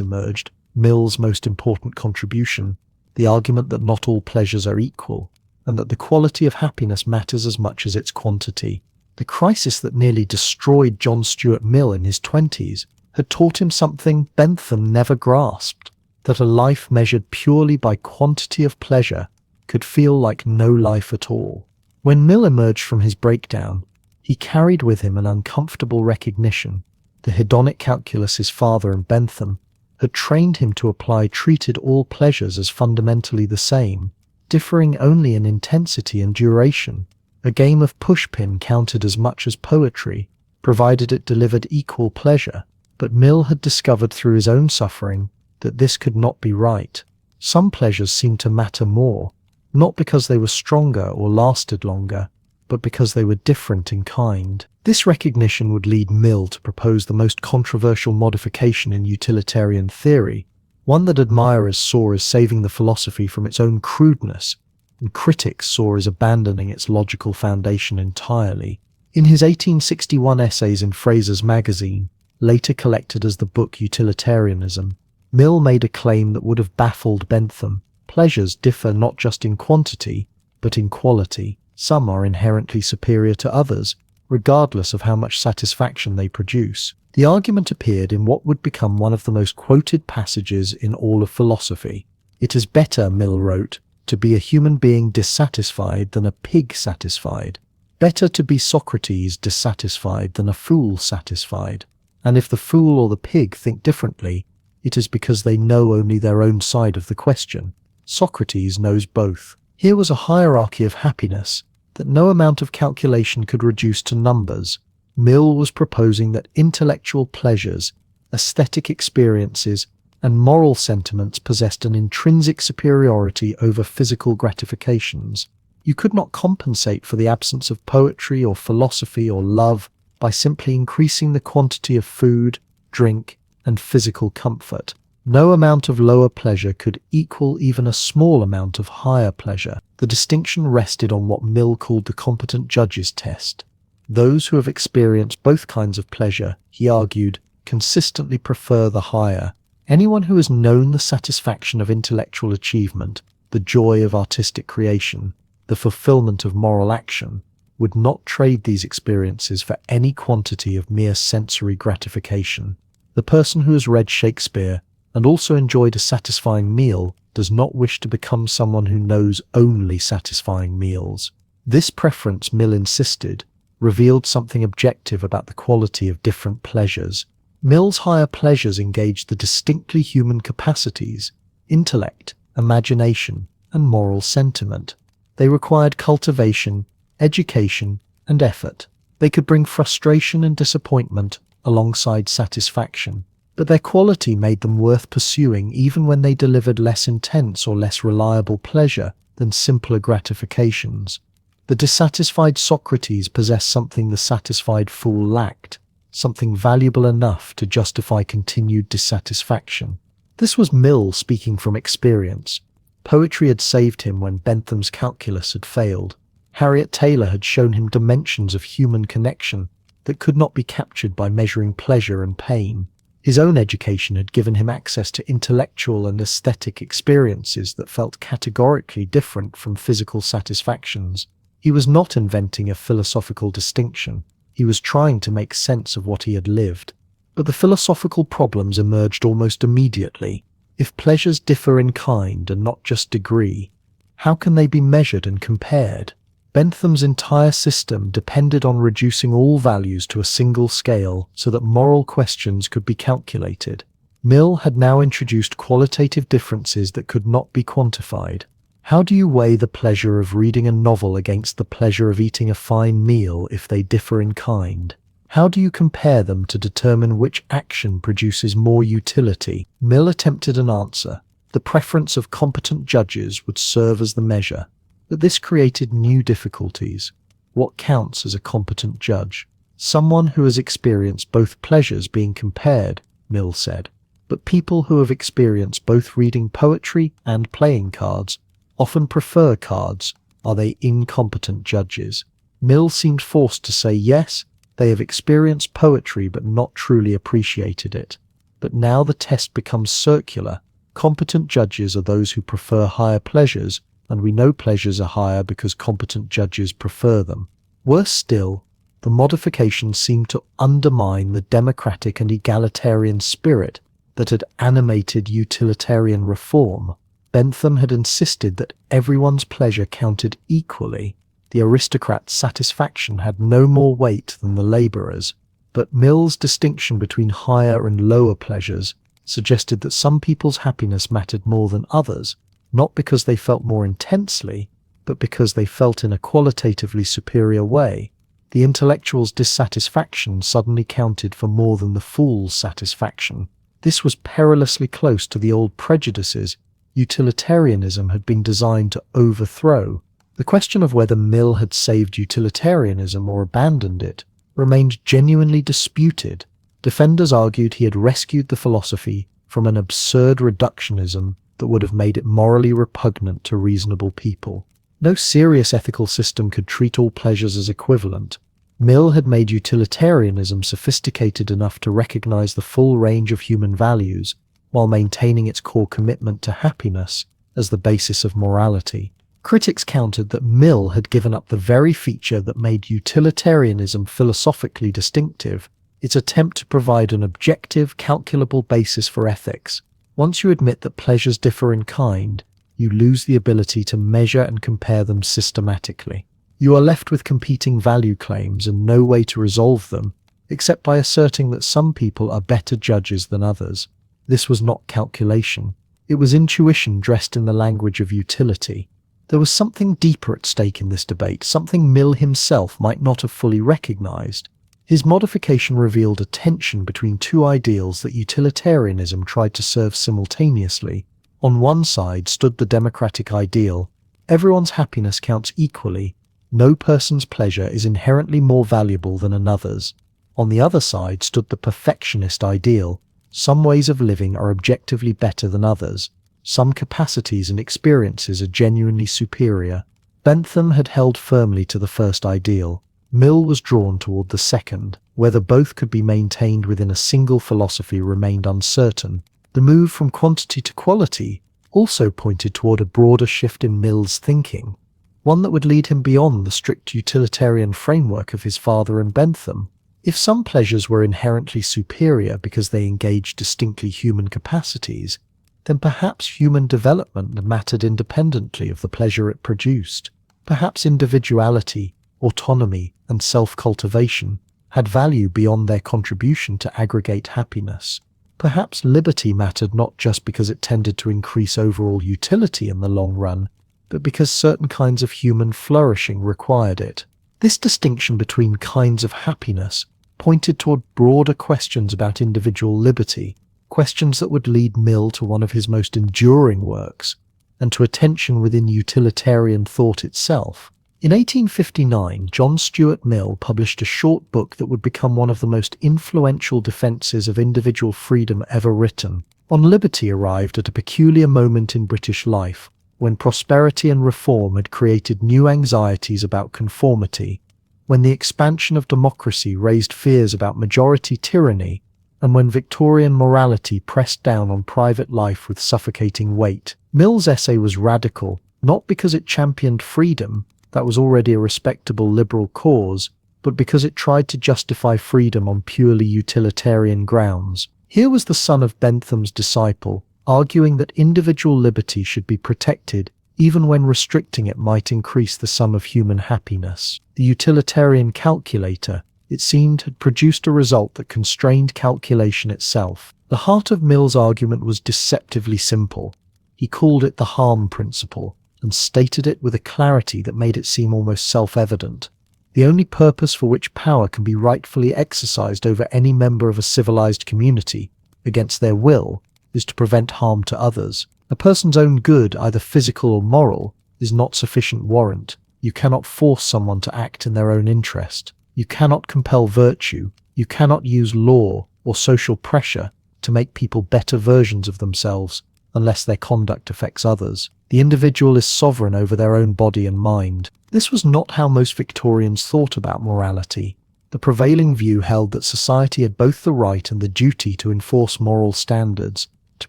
emerged Mill's most important contribution, the argument that not all pleasures are equal, and that the quality of happiness matters as much as its quantity. The crisis that nearly destroyed John Stuart Mill in his 20s had taught him something Bentham never grasped, that a life measured purely by quantity of pleasure could feel like no life at all. When Mill emerged from his breakdown, he carried with him an uncomfortable recognition. The hedonic calculus his father and Bentham had trained him to apply treated all pleasures as fundamentally the same, differing only in intensity and duration. A game of pushpin counted as much as poetry, provided it delivered equal pleasure. But Mill had discovered through his own suffering that this could not be right. Some pleasures seemed to matter more, not because they were stronger or lasted longer, but because they were different in kind. This recognition would lead Mill to propose the most controversial modification in utilitarian theory, one that admirers saw as saving the philosophy from its own crudeness, and critics saw as abandoning its logical foundation entirely. In his 1861 essays in Fraser's Magazine, later collected as the book Utilitarianism, Mill made a claim that would have baffled Bentham. Pleasures differ not just in quantity, but in quality. Some are inherently superior to others, regardless of how much satisfaction they produce. The argument appeared in what would become one of the most quoted passages in all of philosophy. It is better, Mill wrote, to be a human being dissatisfied than a pig satisfied. Better to be Socrates dissatisfied than a fool satisfied. And if the fool or the pig think differently, it is because they know only their own side of the question. Socrates knows both. Here was a hierarchy of happiness that no amount of calculation could reduce to numbers. Mill was proposing that intellectual pleasures, aesthetic experiences, and moral sentiments possessed an intrinsic superiority over physical gratifications. You could not compensate for the absence of poetry or philosophy or love by simply increasing the quantity of food, drink, and physical comfort. No amount of lower pleasure could equal even a small amount of higher pleasure. The distinction rested on what Mill called the competent judge's test. Those who have experienced both kinds of pleasure, he argued, consistently prefer the higher. Anyone who has known the satisfaction of intellectual achievement, the joy of artistic creation, the fulfillment of moral action, would not trade these experiences for any quantity of mere sensory gratification. The person who has read Shakespeare and also enjoyed a satisfying meal does not wish to become someone who knows only satisfying meals. This preference, Mill insisted, revealed something objective about the quality of different pleasures. Mill's higher pleasures engaged the distinctly human capacities, intellect, imagination, and moral sentiment. They required cultivation, education, and effort. They could bring frustration and disappointment alongside satisfaction, but their quality made them worth pursuing even when they delivered less intense or less reliable pleasure than simpler gratifications. The dissatisfied Socrates possessed something the satisfied fool lacked, something valuable enough to justify continued dissatisfaction. This was Mill speaking from experience. Poetry had saved him when Bentham's calculus had failed. Harriet Taylor had shown him dimensions of human connection that could not be captured by measuring pleasure and pain. His own education had given him access to intellectual and aesthetic experiences that felt categorically different from physical satisfactions. He was not inventing a philosophical distinction. He was trying to make sense of what he had lived. But the philosophical problems emerged almost immediately. If pleasures differ in kind and not just degree, how can they be measured and compared? Bentham's entire system depended on reducing all values to a single scale so that moral questions could be calculated. Mill had now introduced qualitative differences that could not be quantified. How do you weigh the pleasure of reading a novel against the pleasure of eating a fine meal if they differ in kind? How do you compare them to determine which action produces more utility? Mill attempted an answer. The preference of competent judges would serve as the measure. But this created new difficulties. What counts as a competent judge? Someone who has experienced both pleasures being compared, Mill said. But people who have experienced both reading poetry and playing cards often prefer cards. Are they incompetent judges? Mill seemed forced to say yes, they have experienced poetry but not truly appreciated it. But now the test becomes circular. Competent judges are those who prefer higher pleasures, and we know pleasures are higher because competent judges prefer them. Worse still, the modifications seem to undermine the democratic and egalitarian spirit that had animated utilitarian reform. Bentham had insisted that everyone's pleasure counted equally. The aristocrat's satisfaction had no more weight than the labourer's. But Mill's distinction between higher and lower pleasures suggested that some people's happiness mattered more than others, not because they felt more intensely, but because they felt in a qualitatively superior way. The intellectual's dissatisfaction suddenly counted for more than the fool's satisfaction. This was perilously close to the old prejudices utilitarianism had been designed to overthrow. The question of whether Mill had saved utilitarianism or abandoned it remained genuinely disputed. Defenders argued he had rescued the philosophy from an absurd reductionism that would have made it morally repugnant to reasonable people. No serious ethical system could treat all pleasures as equivalent. Mill had made utilitarianism sophisticated enough to recognize the full range of human values while maintaining its core commitment to happiness as the basis of morality. Critics countered that Mill had given up the very feature that made utilitarianism philosophically distinctive, its attempt to provide an objective, calculable basis for ethics. Once you admit that pleasures differ in kind, you lose the ability to measure and compare them systematically. You are left with competing value claims and no way to resolve them, except by asserting that some people are better judges than others. This was not calculation. It was intuition dressed in the language of utility. There was something deeper at stake in this debate, something Mill himself might not have fully recognized. His modification revealed a tension between two ideals that utilitarianism tried to serve simultaneously. On one side stood the democratic ideal: everyone's happiness counts equally, no person's pleasure is inherently more valuable than another's. On the other side stood the perfectionist ideal: some ways of living are objectively better than others, some capacities and experiences are genuinely superior. Bentham had held firmly to the first ideal. Mill was drawn toward the second. Whether both could be maintained within a single philosophy remained uncertain. The move from quantity to quality also pointed toward a broader shift in Mill's thinking, one that would lead him beyond the strict utilitarian framework of his father and Bentham. If some pleasures were inherently superior because they engaged distinctly human capacities, then perhaps human development mattered independently of the pleasure it produced. Perhaps individuality, autonomy, and self-cultivation had value beyond their contribution to aggregate happiness. Perhaps liberty mattered not just because it tended to increase overall utility in the long run, but because certain kinds of human flourishing required it. This distinction between kinds of happiness pointed toward broader questions about individual liberty, questions that would lead Mill to one of his most enduring works, and to a tension within utilitarian thought itself. In 1859, John Stuart Mill published a short book that would become one of the most influential defences of individual freedom ever written. On Liberty arrived at a peculiar moment in British life, when prosperity and reform had created new anxieties about conformity. when the expansion of democracy raised fears about majority tyranny, and when Victorian morality pressed down on private life with suffocating weight. Mill's essay was radical, not because it championed freedom, that was already a respectable liberal cause, but because it tried to justify freedom on purely utilitarian grounds. Here was the son of Bentham's disciple, arguing that individual liberty should be protected, even when restricting it might increase the sum of human happiness. The utilitarian calculator, it seemed, had produced a result that constrained calculation itself. The heart of Mill's argument was deceptively simple. He called it the harm principle, and stated it with a clarity that made it seem almost self-evident. The only purpose for which power can be rightfully exercised over any member of a civilized community, against their will, is to prevent harm to others. A person's own good, either physical or moral, is not sufficient warrant. You cannot force someone to act in their own interest. You cannot compel virtue. You cannot use law or social pressure to make people better versions of themselves unless their conduct affects others. The individual is sovereign over their own body and mind. This was not how most Victorians thought about morality. The prevailing view held that society had both the right and the duty to enforce moral standards, to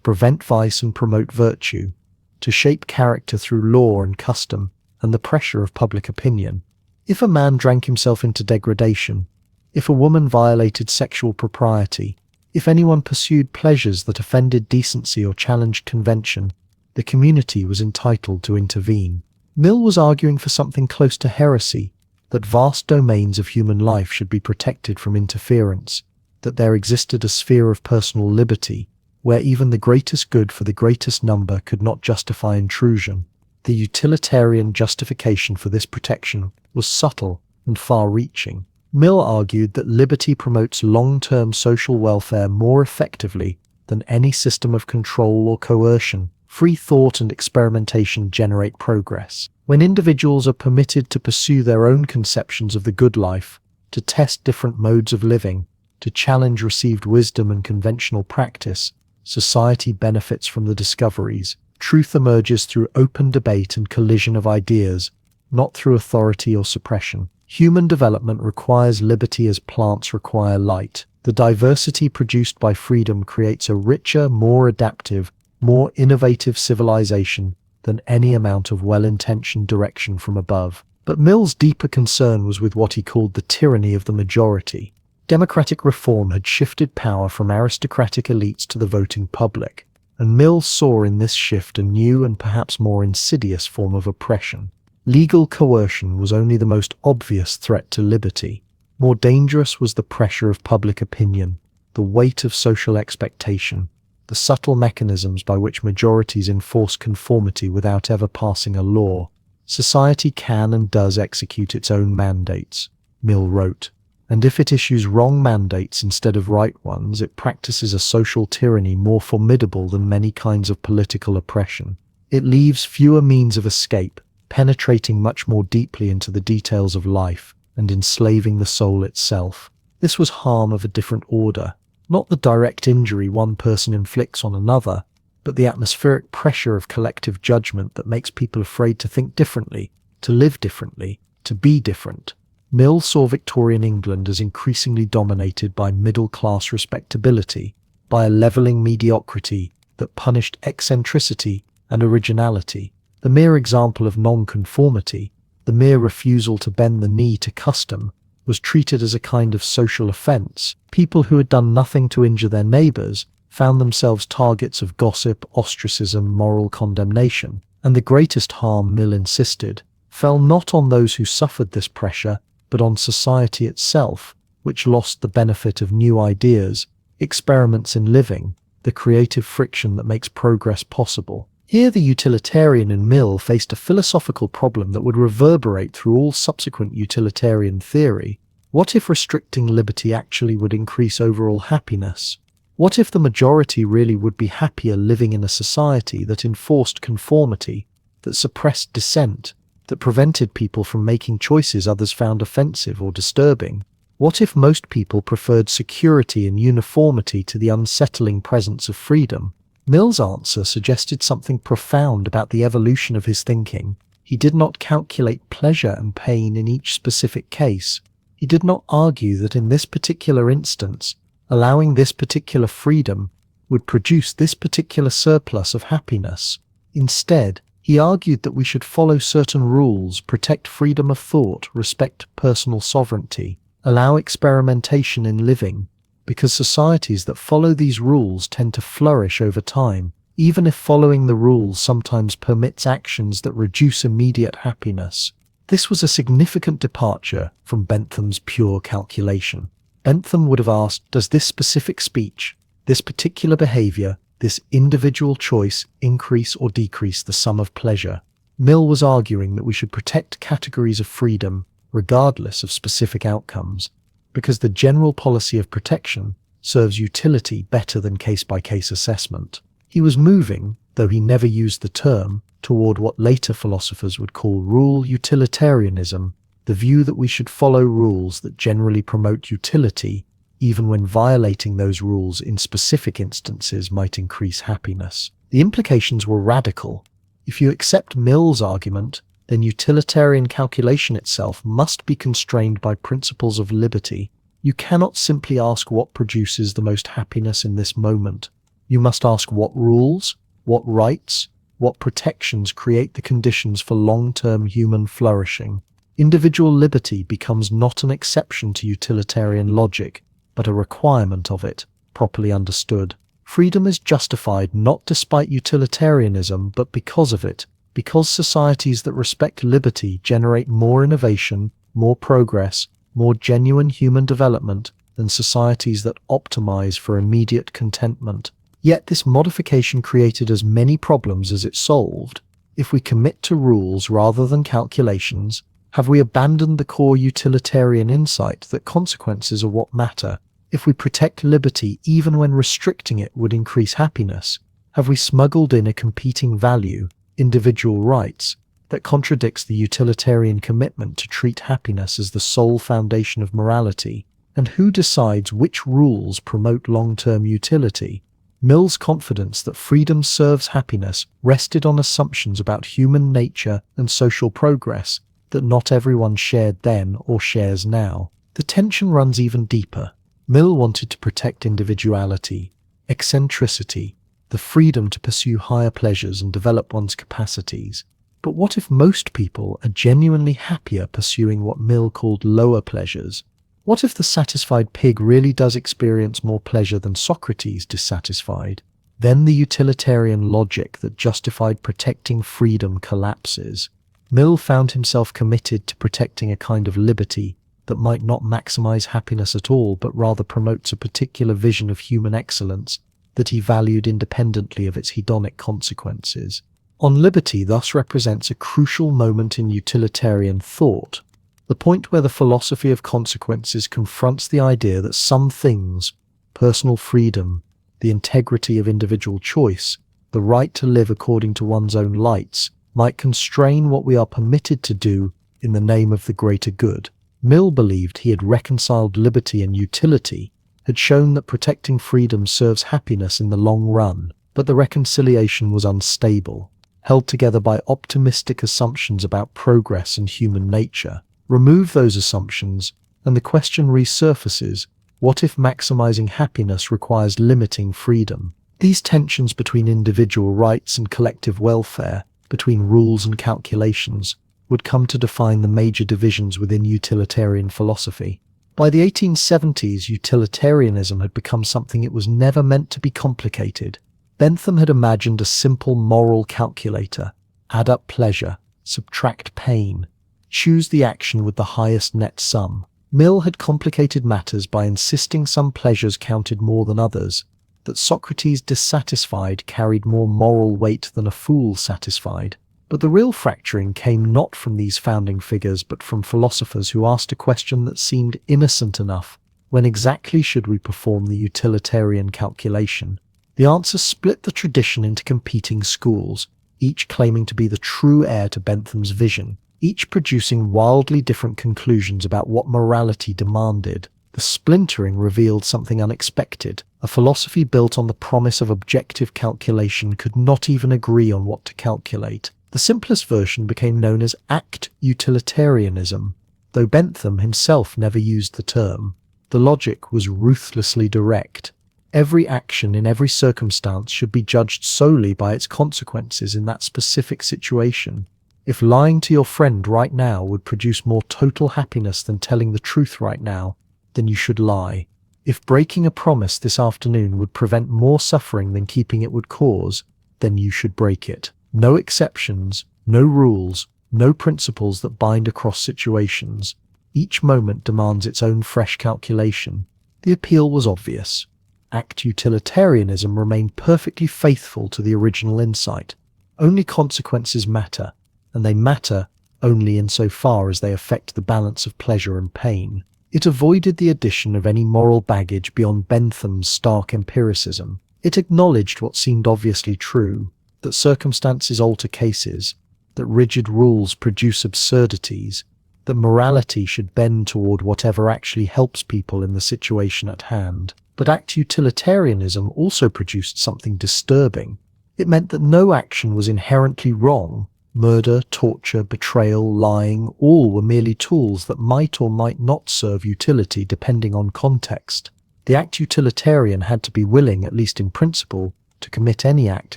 prevent vice and promote virtue, to shape character through law and custom and the pressure of public opinion. If a man drank himself into degradation, if a woman violated sexual propriety, if anyone pursued pleasures that offended decency or challenged convention, the community was entitled to intervene. Mill was arguing for something close to heresy, that vast domains of human life should be protected from interference, that there existed a sphere of personal liberty, where even the greatest good for the greatest number could not justify intrusion. The utilitarian justification for this protection was subtle and far-reaching. Mill argued that liberty promotes long-term social welfare more effectively than any system of control or coercion. Free thought and experimentation generate progress. When individuals are permitted to pursue their own conceptions of the good life, to test different modes of living, to challenge received wisdom and conventional practice, society benefits from the discoveries. Truth emerges through open debate and collision of ideas, not through authority or suppression. Human development requires liberty as plants require light. The diversity produced by freedom creates a richer, more adaptive, more innovative civilization than any amount of well-intentioned direction from above. But Mill's deeper concern was with what he called the tyranny of the majority. Democratic reform had shifted power from aristocratic elites to the voting public, and Mill saw in this shift a new and perhaps more insidious form of oppression. Legal coercion was only the most obvious threat to liberty. More dangerous was the pressure of public opinion, the weight of social expectation, the subtle mechanisms by which majorities enforce conformity without ever passing a law. Society can and does execute its own mandates, Mill wrote, and if it issues wrong mandates instead of right ones, it practices a social tyranny more formidable than many kinds of political oppression. It leaves fewer means of escape, penetrating much more deeply into the details of life and enslaving the soul itself. This was harm of a different order, not the direct injury one person inflicts on another, but the atmospheric pressure of collective judgment that makes people afraid to think differently, to live differently, to be different. Mill saw Victorian England as increasingly dominated by middle-class respectability, by a levelling mediocrity that punished eccentricity and originality. The mere example of non-conformity, the mere refusal to bend the knee to custom, was treated as a kind of social offence. People who had done nothing to injure their neighbours found themselves targets of gossip, ostracism, moral condemnation. And the greatest harm, Mill insisted, fell not on those who suffered this pressure, but on society itself, which lost the benefit of new ideas, experiments in living, the creative friction that makes progress possible. Here the utilitarian in Mill faced a philosophical problem that would reverberate through all subsequent utilitarian theory. What if restricting liberty actually would increase overall happiness? What if the majority really would be happier living in a society that enforced conformity, that suppressed dissent, that prevented people from making choices others found offensive or disturbing? What if most people preferred security and uniformity to the unsettling presence of freedom? Mill's answer suggested something profound about the evolution of his thinking. He did not calculate pleasure and pain in each specific case, He did not argue that in this particular instance, allowing this particular freedom would produce this particular surplus of happiness. Instead, he argued that we should follow certain rules, protect freedom of thought, respect personal sovereignty, allow experimentation in living, because societies that follow these rules tend to flourish over time, even if following the rules sometimes permits actions that reduce immediate happiness. This was a significant departure from Bentham's pure calculation. Bentham would have asked, does this specific speech, this particular behavior, this individual choice increase or decrease the sum of pleasure? Mill was arguing that we should protect categories of freedom regardless of specific outcomes, because the general policy of protection serves utility better than case-by-case assessment. He was moving, though he never used the term, toward what later philosophers would call rule utilitarianism, the view that we should follow rules that generally promote utility, even when violating those rules in specific instances might increase happiness. The implications were radical. If you accept Mill's argument, then utilitarian calculation itself must be constrained by principles of liberty. You cannot simply ask what produces the most happiness in this moment. You must ask what rules, what rights, what protections create the conditions for long-term human flourishing. Individual liberty becomes not an exception to utilitarian logic, but a requirement of it, properly understood. Freedom is justified not despite utilitarianism, but because of it, because societies that respect liberty generate more innovation, more progress, more genuine human development than societies that optimize for immediate contentment. Yet this modification created as many problems as it solved. If we commit to rules rather than calculations, have we abandoned the core utilitarian insight that consequences are what matter? If we protect liberty even when restricting it would increase happiness, have we smuggled in a competing value, individual rights, that contradicts the utilitarian commitment to treat happiness as the sole foundation of morality? And who decides which rules promote long-term utility? Mill's confidence that freedom serves happiness rested on assumptions about human nature and social progress that not everyone shared then or shares now. The tension runs even deeper. Mill wanted to protect individuality, eccentricity, the freedom to pursue higher pleasures and develop one's capacities. But what if most people are genuinely happier pursuing what Mill called lower pleasures? What if the satisfied pig really does experience more pleasure than Socrates dissatisfied? Then the utilitarian logic that justified protecting freedom collapses. Mill found himself committed to protecting a kind of liberty that might not maximize happiness at all, but rather promotes a particular vision of human excellence that he valued independently of its hedonic consequences. On liberty thus represents a crucial moment in utilitarian thought, the point where the philosophy of consequences confronts the idea that some things, personal freedom, the integrity of individual choice, the right to live according to one's own lights, might constrain what we are permitted to do in the name of the greater good. Mill believed he had reconciled liberty and utility, had shown that protecting freedom serves happiness in the long run, but the reconciliation was unstable, held together by optimistic assumptions about progress and human nature. Remove those assumptions, and the question resurfaces, what if maximizing happiness requires limiting freedom? These tensions between individual rights and collective welfare, between rules and calculations, would come to define the major divisions within utilitarian philosophy. By the 1870s, utilitarianism had become something it was never meant to be complicated. Bentham had imagined a simple moral calculator: add up pleasure, subtract pain, choose the action with the highest net sum. Mill had complicated matters by insisting some pleasures counted more than others, that Socrates dissatisfied carried more moral weight than a fool satisfied. But the real fracturing came not from these founding figures, but from philosophers who asked a question that seemed innocent enough: when exactly should we perform the utilitarian calculation? The answer split the tradition into competing schools, each claiming to be the true heir to Bentham's vision, each producing wildly different conclusions about what morality demanded. The splintering revealed something unexpected. A philosophy built on the promise of objective calculation could not even agree on what to calculate. The simplest version became known as act utilitarianism, though Bentham himself never used the term. The logic was ruthlessly direct. Every action in every circumstance should be judged solely by its consequences in that specific situation. If lying to your friend right now would produce more total happiness than telling the truth right now, then you should lie. If breaking a promise this afternoon would prevent more suffering than keeping it would cause, then you should break it. No exceptions, no rules, no principles that bind across situations. Each moment demands its own fresh calculation. The appeal was obvious. Act utilitarianism remained perfectly faithful to the original insight. Only consequences matter, and they matter only insofar as they affect the balance of pleasure and pain. It avoided the addition of any moral baggage beyond Bentham's stark empiricism. It acknowledged what seemed obviously true, that circumstances alter cases, that rigid rules produce absurdities, that morality should bend toward whatever actually helps people in the situation at hand. But act utilitarianism also produced something disturbing. It meant that no action was inherently wrong. Murder, torture, betrayal, lying, all were merely tools that might or might not serve utility depending on context. The act utilitarian had to be willing, at least in principle, to commit any act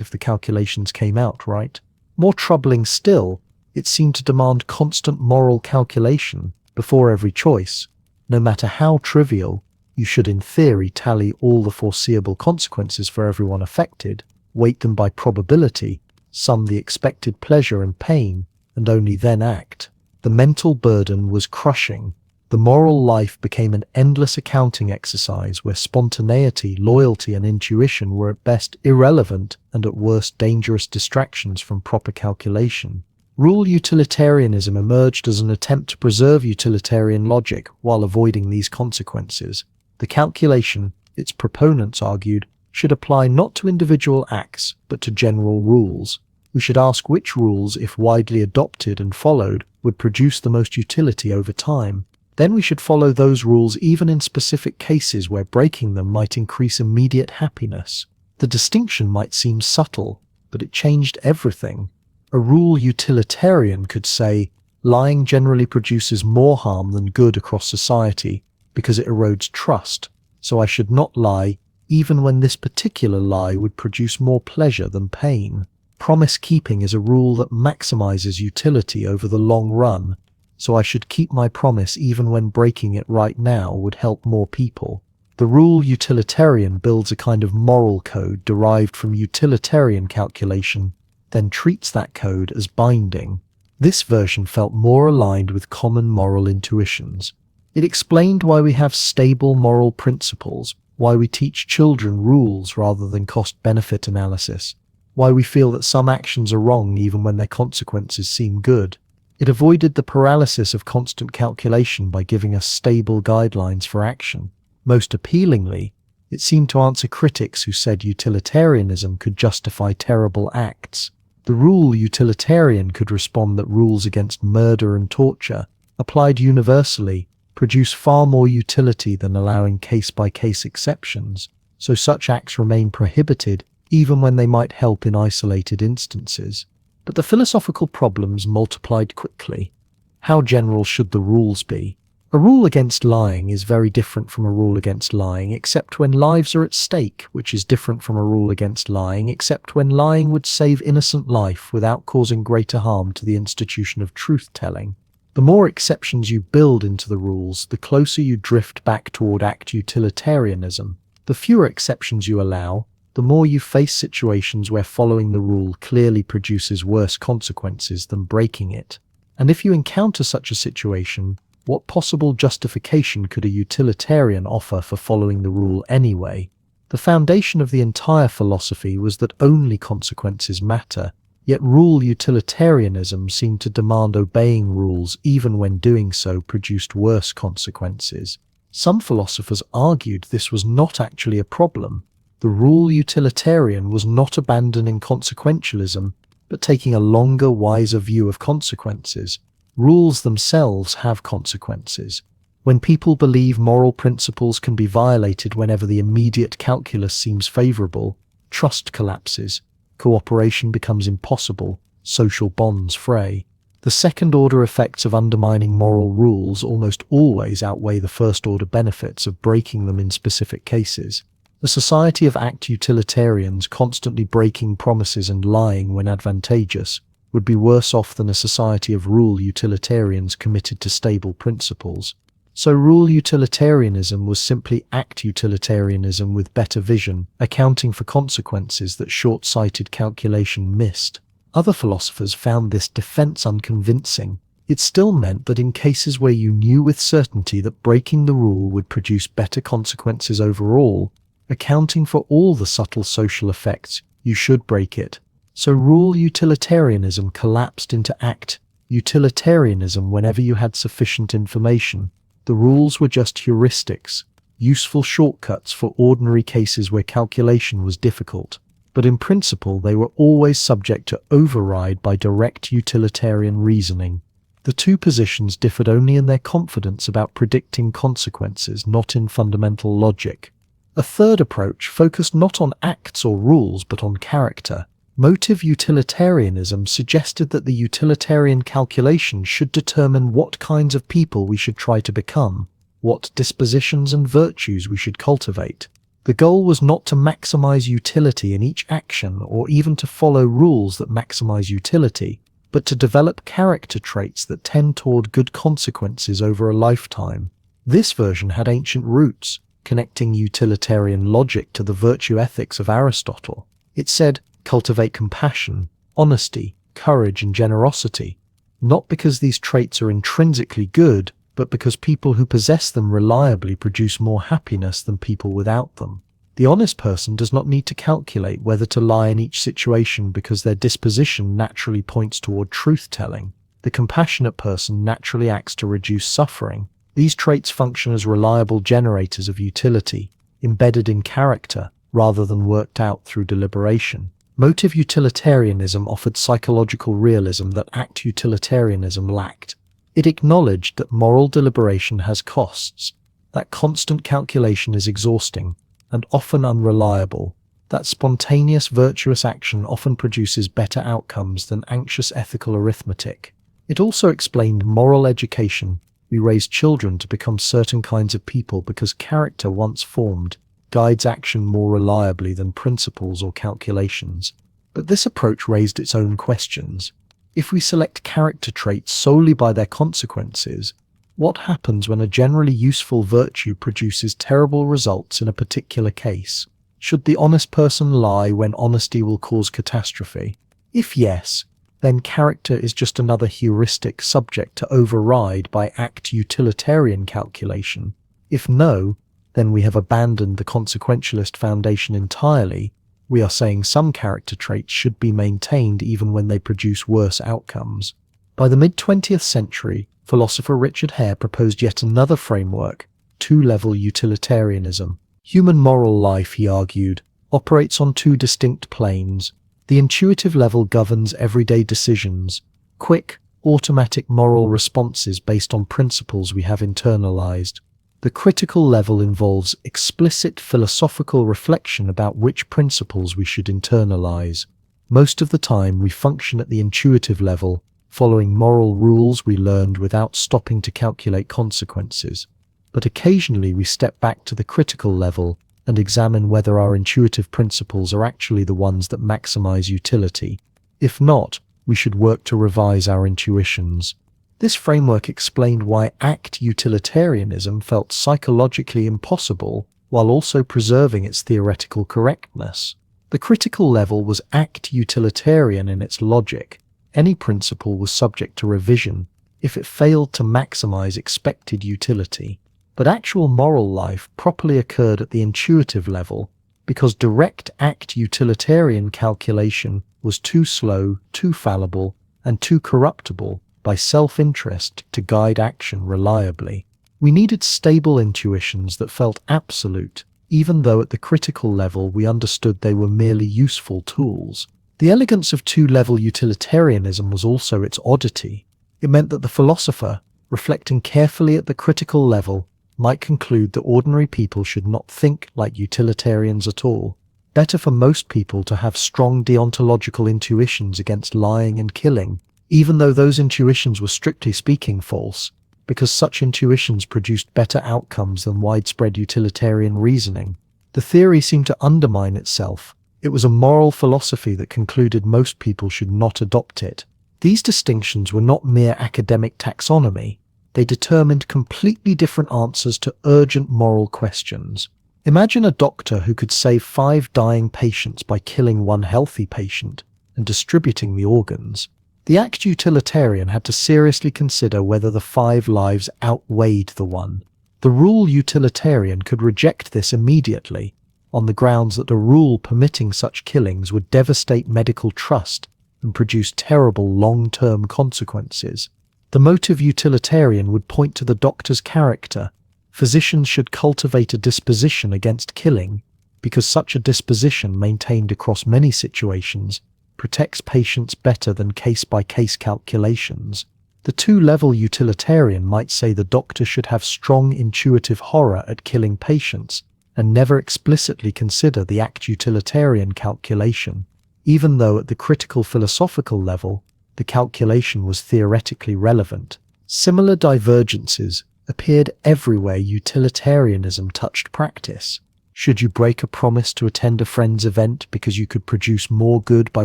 if the calculations came out right. More troubling still, it seemed to demand constant moral calculation before every choice. No matter how trivial, you should in theory tally all the foreseeable consequences for everyone affected, weight them by probability, sum the expected pleasure and pain, and only then act. The mental burden was crushing. The moral life became an endless accounting exercise where spontaneity, loyalty, and intuition were at best irrelevant and at worst dangerous distractions from proper calculation. Rule utilitarianism emerged as an attempt to preserve utilitarian logic while avoiding these consequences. The calculation, its proponents argued, should apply not to individual acts, but to general rules. We should ask which rules, if widely adopted and followed, would produce the most utility over time. Then we should follow those rules even in specific cases where breaking them might increase immediate happiness. The distinction might seem subtle, but it changed everything. A rule utilitarian could say, lying generally produces more harm than good across society because it erodes trust, so I should not lie even when this particular lie would produce more pleasure than pain. Promise keeping is a rule that maximizes utility over the long run, so I should keep my promise even when breaking it right now would help more people. The rule utilitarian builds a kind of moral code derived from utilitarian calculation, then treats that code as binding. This version felt more aligned with common moral intuitions. It explained why we have stable moral principles, why we teach children rules rather than cost-benefit analysis, why we feel that some actions are wrong even when their consequences seem good. It avoided the paralysis of constant calculation by giving us stable guidelines for action. Most appealingly, it seemed to answer critics who said utilitarianism could justify terrible acts. The rule utilitarian could respond that rules against murder and torture, applied universally, produce far more utility than allowing case-by-case exceptions, so such acts remain prohibited even when they might help in isolated instances. But the philosophical problems multiplied quickly. How general should the rules be? A rule against lying is very different from a rule against lying, except when lives are at stake, which is different from a rule against lying, except when lying would save innocent life without causing greater harm to the institution of truth-telling. The more exceptions you build into the rules, the closer you drift back toward act utilitarianism. The fewer exceptions you allow, the more you face situations where following the rule clearly produces worse consequences than breaking it. And if you encounter such a situation, what possible justification could a utilitarian offer for following the rule anyway? The foundation of the entire philosophy was that only consequences matter, yet rule utilitarianism seemed to demand obeying rules even when doing so produced worse consequences. Some philosophers argued this was not actually a problem. The rule utilitarian was not abandoning consequentialism, but taking a longer, wiser view of consequences. Rules themselves have consequences. When people believe moral principles can be violated whenever the immediate calculus seems favorable, trust collapses, cooperation becomes impossible, social bonds fray. The second-order effects of undermining moral rules almost always outweigh the first-order benefits of breaking them in specific cases. A society of act utilitarians constantly breaking promises and lying when advantageous would be worse off than a society of rule utilitarians committed to stable principles. So rule utilitarianism was simply act utilitarianism with better vision, accounting for consequences that short-sighted calculation missed. Other philosophers found this defense unconvincing. It still meant that in cases where you knew with certainty that breaking the rule would produce better consequences overall, accounting for all the subtle social effects, you should break it. So rule utilitarianism collapsed into act utilitarianism whenever you had sufficient information. The rules were just heuristics, useful shortcuts for ordinary cases where calculation was difficult. But in principle they were always subject to override by direct utilitarian reasoning. The two positions differed only in their confidence about predicting consequences, not in fundamental logic. A third approach focused not on acts or rules but on character. Motive utilitarianism suggested that the utilitarian calculation should determine what kinds of people we should try to become, what dispositions and virtues we should cultivate. The goal was not to maximize utility in each action or even to follow rules that maximize utility, but to develop character traits that tend toward good consequences over a lifetime. This version had ancient roots, connecting utilitarian logic to the virtue ethics of Aristotle. It said, cultivate compassion, honesty, courage, and generosity, not because these traits are intrinsically good, but because people who possess them reliably produce more happiness than people without them. The honest person does not need to calculate whether to lie in each situation because their disposition naturally points toward truth-telling. The compassionate person naturally acts to reduce suffering. These traits function as reliable generators of utility, embedded in character, rather than worked out through deliberation. Motive utilitarianism offered psychological realism that act utilitarianism lacked. It acknowledged that moral deliberation has costs, that constant calculation is exhausting and often unreliable, that spontaneous virtuous action often produces better outcomes than anxious ethical arithmetic. It also explained moral education. We raise children to become certain kinds of people because character once formed guides action more reliably than principles or calculations. But this approach raised its own questions. If we select character traits solely by their consequences, what happens when a generally useful virtue produces terrible results in a particular case? Should the honest person lie when honesty will cause catastrophe? If yes, then character is just another heuristic subject to override by act utilitarian calculation. If no, then we have abandoned the consequentialist foundation entirely. We are saying some character traits should be maintained even when they produce worse outcomes. By the mid-20th century, philosopher Richard Hare proposed yet another framework, two-level utilitarianism. Human moral life, he argued, operates on two distinct planes. The intuitive level governs everyday decisions, quick, automatic moral responses based on principles we have internalized. The critical level involves explicit philosophical reflection about which principles we should internalize. Most of the time we function at the intuitive level, following moral rules we learned without stopping to calculate consequences. But occasionally we step back to the critical level and examine whether our intuitive principles are actually the ones that maximize utility. If not, we should work to revise our intuitions. This framework explained why act utilitarianism felt psychologically impossible while also preserving its theoretical correctness. The critical level was act utilitarian in its logic. Any principle was subject to revision if it failed to maximize expected utility. But actual moral life properly occurred at the intuitive level because direct act utilitarian calculation was too slow, too fallible, and too corruptible by self-interest to guide action reliably. We needed stable intuitions that felt absolute, even though at the critical level we understood they were merely useful tools. The elegance of two-level utilitarianism was also its oddity. It meant that the philosopher, reflecting carefully at the critical level, might conclude that ordinary people should not think like utilitarians at all. Better for most people to have strong deontological intuitions against lying and killing, even though those intuitions were strictly speaking false, because such intuitions produced better outcomes than widespread utilitarian reasoning. The theory seemed to undermine itself. It was a moral philosophy that concluded most people should not adopt it. These distinctions were not mere academic taxonomy. They determined completely different answers to urgent moral questions. Imagine a doctor who could save 5 dying patients by killing 1 healthy patient and distributing the organs. The act utilitarian had to seriously consider whether the 5 lives outweighed the 1. The rule utilitarian could reject this immediately, on the grounds that a rule permitting such killings would devastate medical trust and produce terrible long-term consequences. The motive utilitarian would point to the doctor's character. Physicians should cultivate a disposition against killing, because such a disposition maintained across many situations protects patients better than case-by-case calculations. The 2-level utilitarian might say the doctor should have strong intuitive horror at killing patients and never explicitly consider the act utilitarian calculation, even though at the critical philosophical level, the calculation was theoretically relevant. Similar divergences appeared everywhere utilitarianism touched practice. Should you break a promise to attend a friend's event because you could produce more good by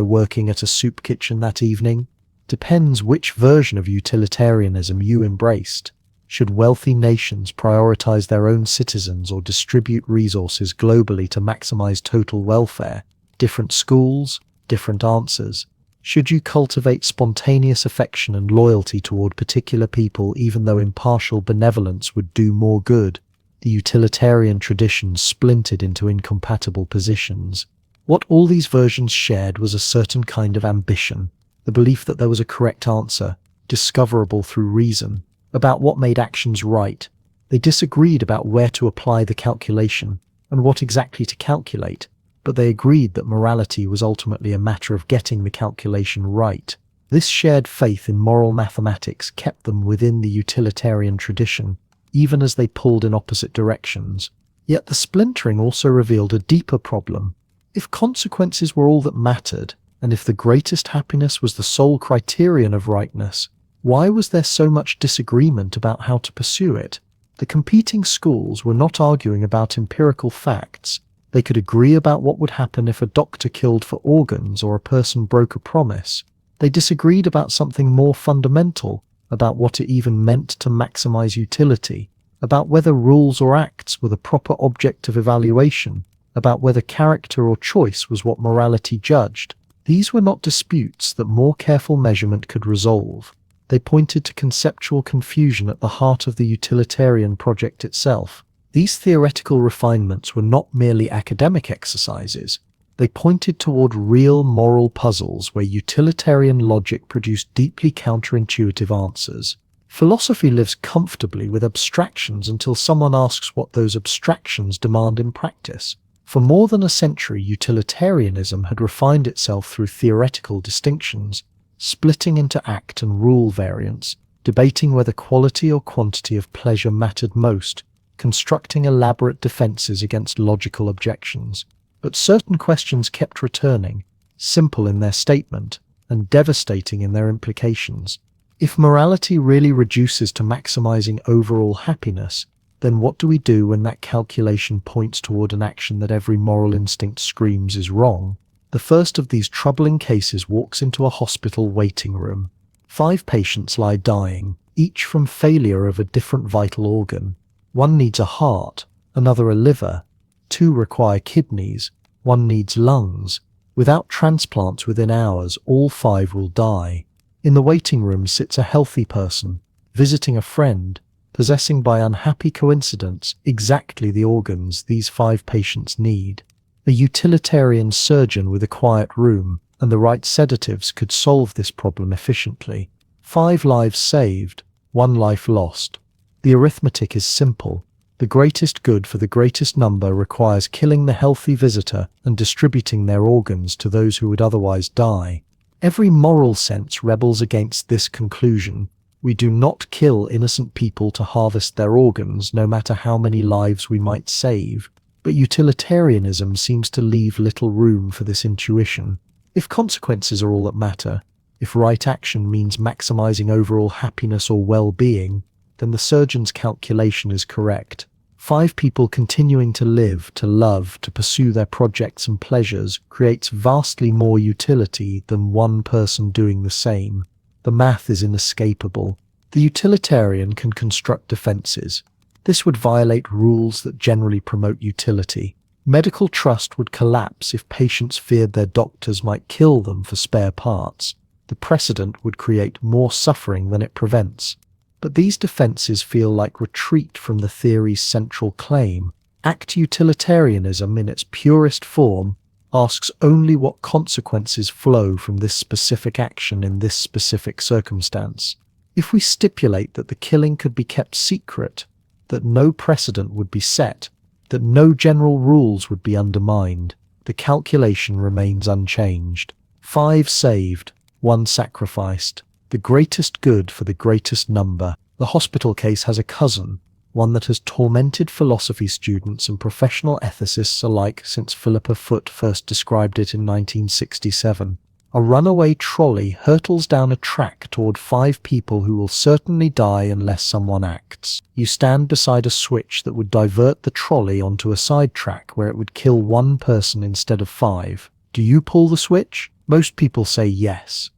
working at a soup kitchen that evening? Depends which version of utilitarianism you embraced. Should wealthy nations prioritize their own citizens or distribute resources globally to maximize total welfare? Different schools, different answers. Should you cultivate spontaneous affection and loyalty toward particular people even though impartial benevolence would do more good? The utilitarian traditions splintered into incompatible positions. What all these versions shared was a certain kind of ambition, the belief that there was a correct answer, discoverable through reason, about what made actions right. They disagreed about where to apply the calculation and what exactly to calculate, but they agreed that morality was ultimately a matter of getting the calculation right. This shared faith in moral mathematics kept them within the utilitarian tradition, even as they pulled in opposite directions. Yet the splintering also revealed a deeper problem. If consequences were all that mattered, and if the greatest happiness was the sole criterion of rightness, why was there so much disagreement about how to pursue it? The competing schools were not arguing about empirical facts. They could agree about what would happen if a doctor killed for organs or a person broke a promise. They disagreed about something more fundamental, about what it even meant to maximize utility, about whether rules or acts were the proper object of evaluation, about whether character or choice was what morality judged. These were not disputes that more careful measurement could resolve. They pointed to conceptual confusion at the heart of the utilitarian project itself. These theoretical refinements were not merely academic exercises. They pointed toward real moral puzzles where utilitarian logic produced deeply counterintuitive answers. Philosophy lives comfortably with abstractions until someone asks what those abstractions demand in practice. For more than a century, utilitarianism had refined itself through theoretical distinctions, splitting into act and rule variants, debating whether quality or quantity of pleasure mattered most, constructing elaborate defenses against logical objections. But certain questions kept returning, simple in their statement and devastating in their implications. If morality really reduces to maximizing overall happiness, then what do we do when that calculation points toward an action that every moral instinct screams is wrong? The first of these troubling cases walks into a hospital waiting room. 5 patients lie dying, each from failure of a different vital organ. One needs a heart, another a liver. 2 require kidneys, 1 needs lungs. Without transplants within hours, all 5 will die. In the waiting room sits a healthy person, visiting a friend, possessing by unhappy coincidence exactly the organs these 5 patients need. A utilitarian surgeon with a quiet room and the right sedatives could solve this problem efficiently. 5 lives saved, 1 life lost. The arithmetic is simple. The greatest good for the greatest number requires killing the healthy visitor and distributing their organs to those who would otherwise die. Every moral sense rebels against this conclusion. We do not kill innocent people to harvest their organs, no matter how many lives we might save. But utilitarianism seems to leave little room for this intuition. If consequences are all that matter, If right action means maximizing overall happiness or well-being, then the surgeon's calculation is correct. 5 people continuing to live, to love, to pursue their projects and pleasures creates vastly more utility than one person doing the same. The math is inescapable. The utilitarian can construct defenses. This would violate rules that generally promote utility. Medical trust would collapse if patients feared their doctors might kill them for spare parts. The precedent would create more suffering than it prevents. But these defenses feel like retreat from the theory's central claim. Act utilitarianism in its purest form asks only what consequences flow from this specific action in this specific circumstance. If we stipulate that the killing could be kept secret, that no precedent would be set, that no general rules would be undermined, the calculation remains unchanged. 5 saved, 1 sacrificed. The greatest good for the greatest number. The hospital case has a cousin, one that has tormented philosophy students and professional ethicists alike since Philippa Foot first described it in 1967. A runaway trolley hurtles down a track toward 5 people who will certainly die unless someone acts. You stand beside a switch that would divert the trolley onto a side track where it would kill 1 person instead of 5. Do you pull the switch? Most people say yes.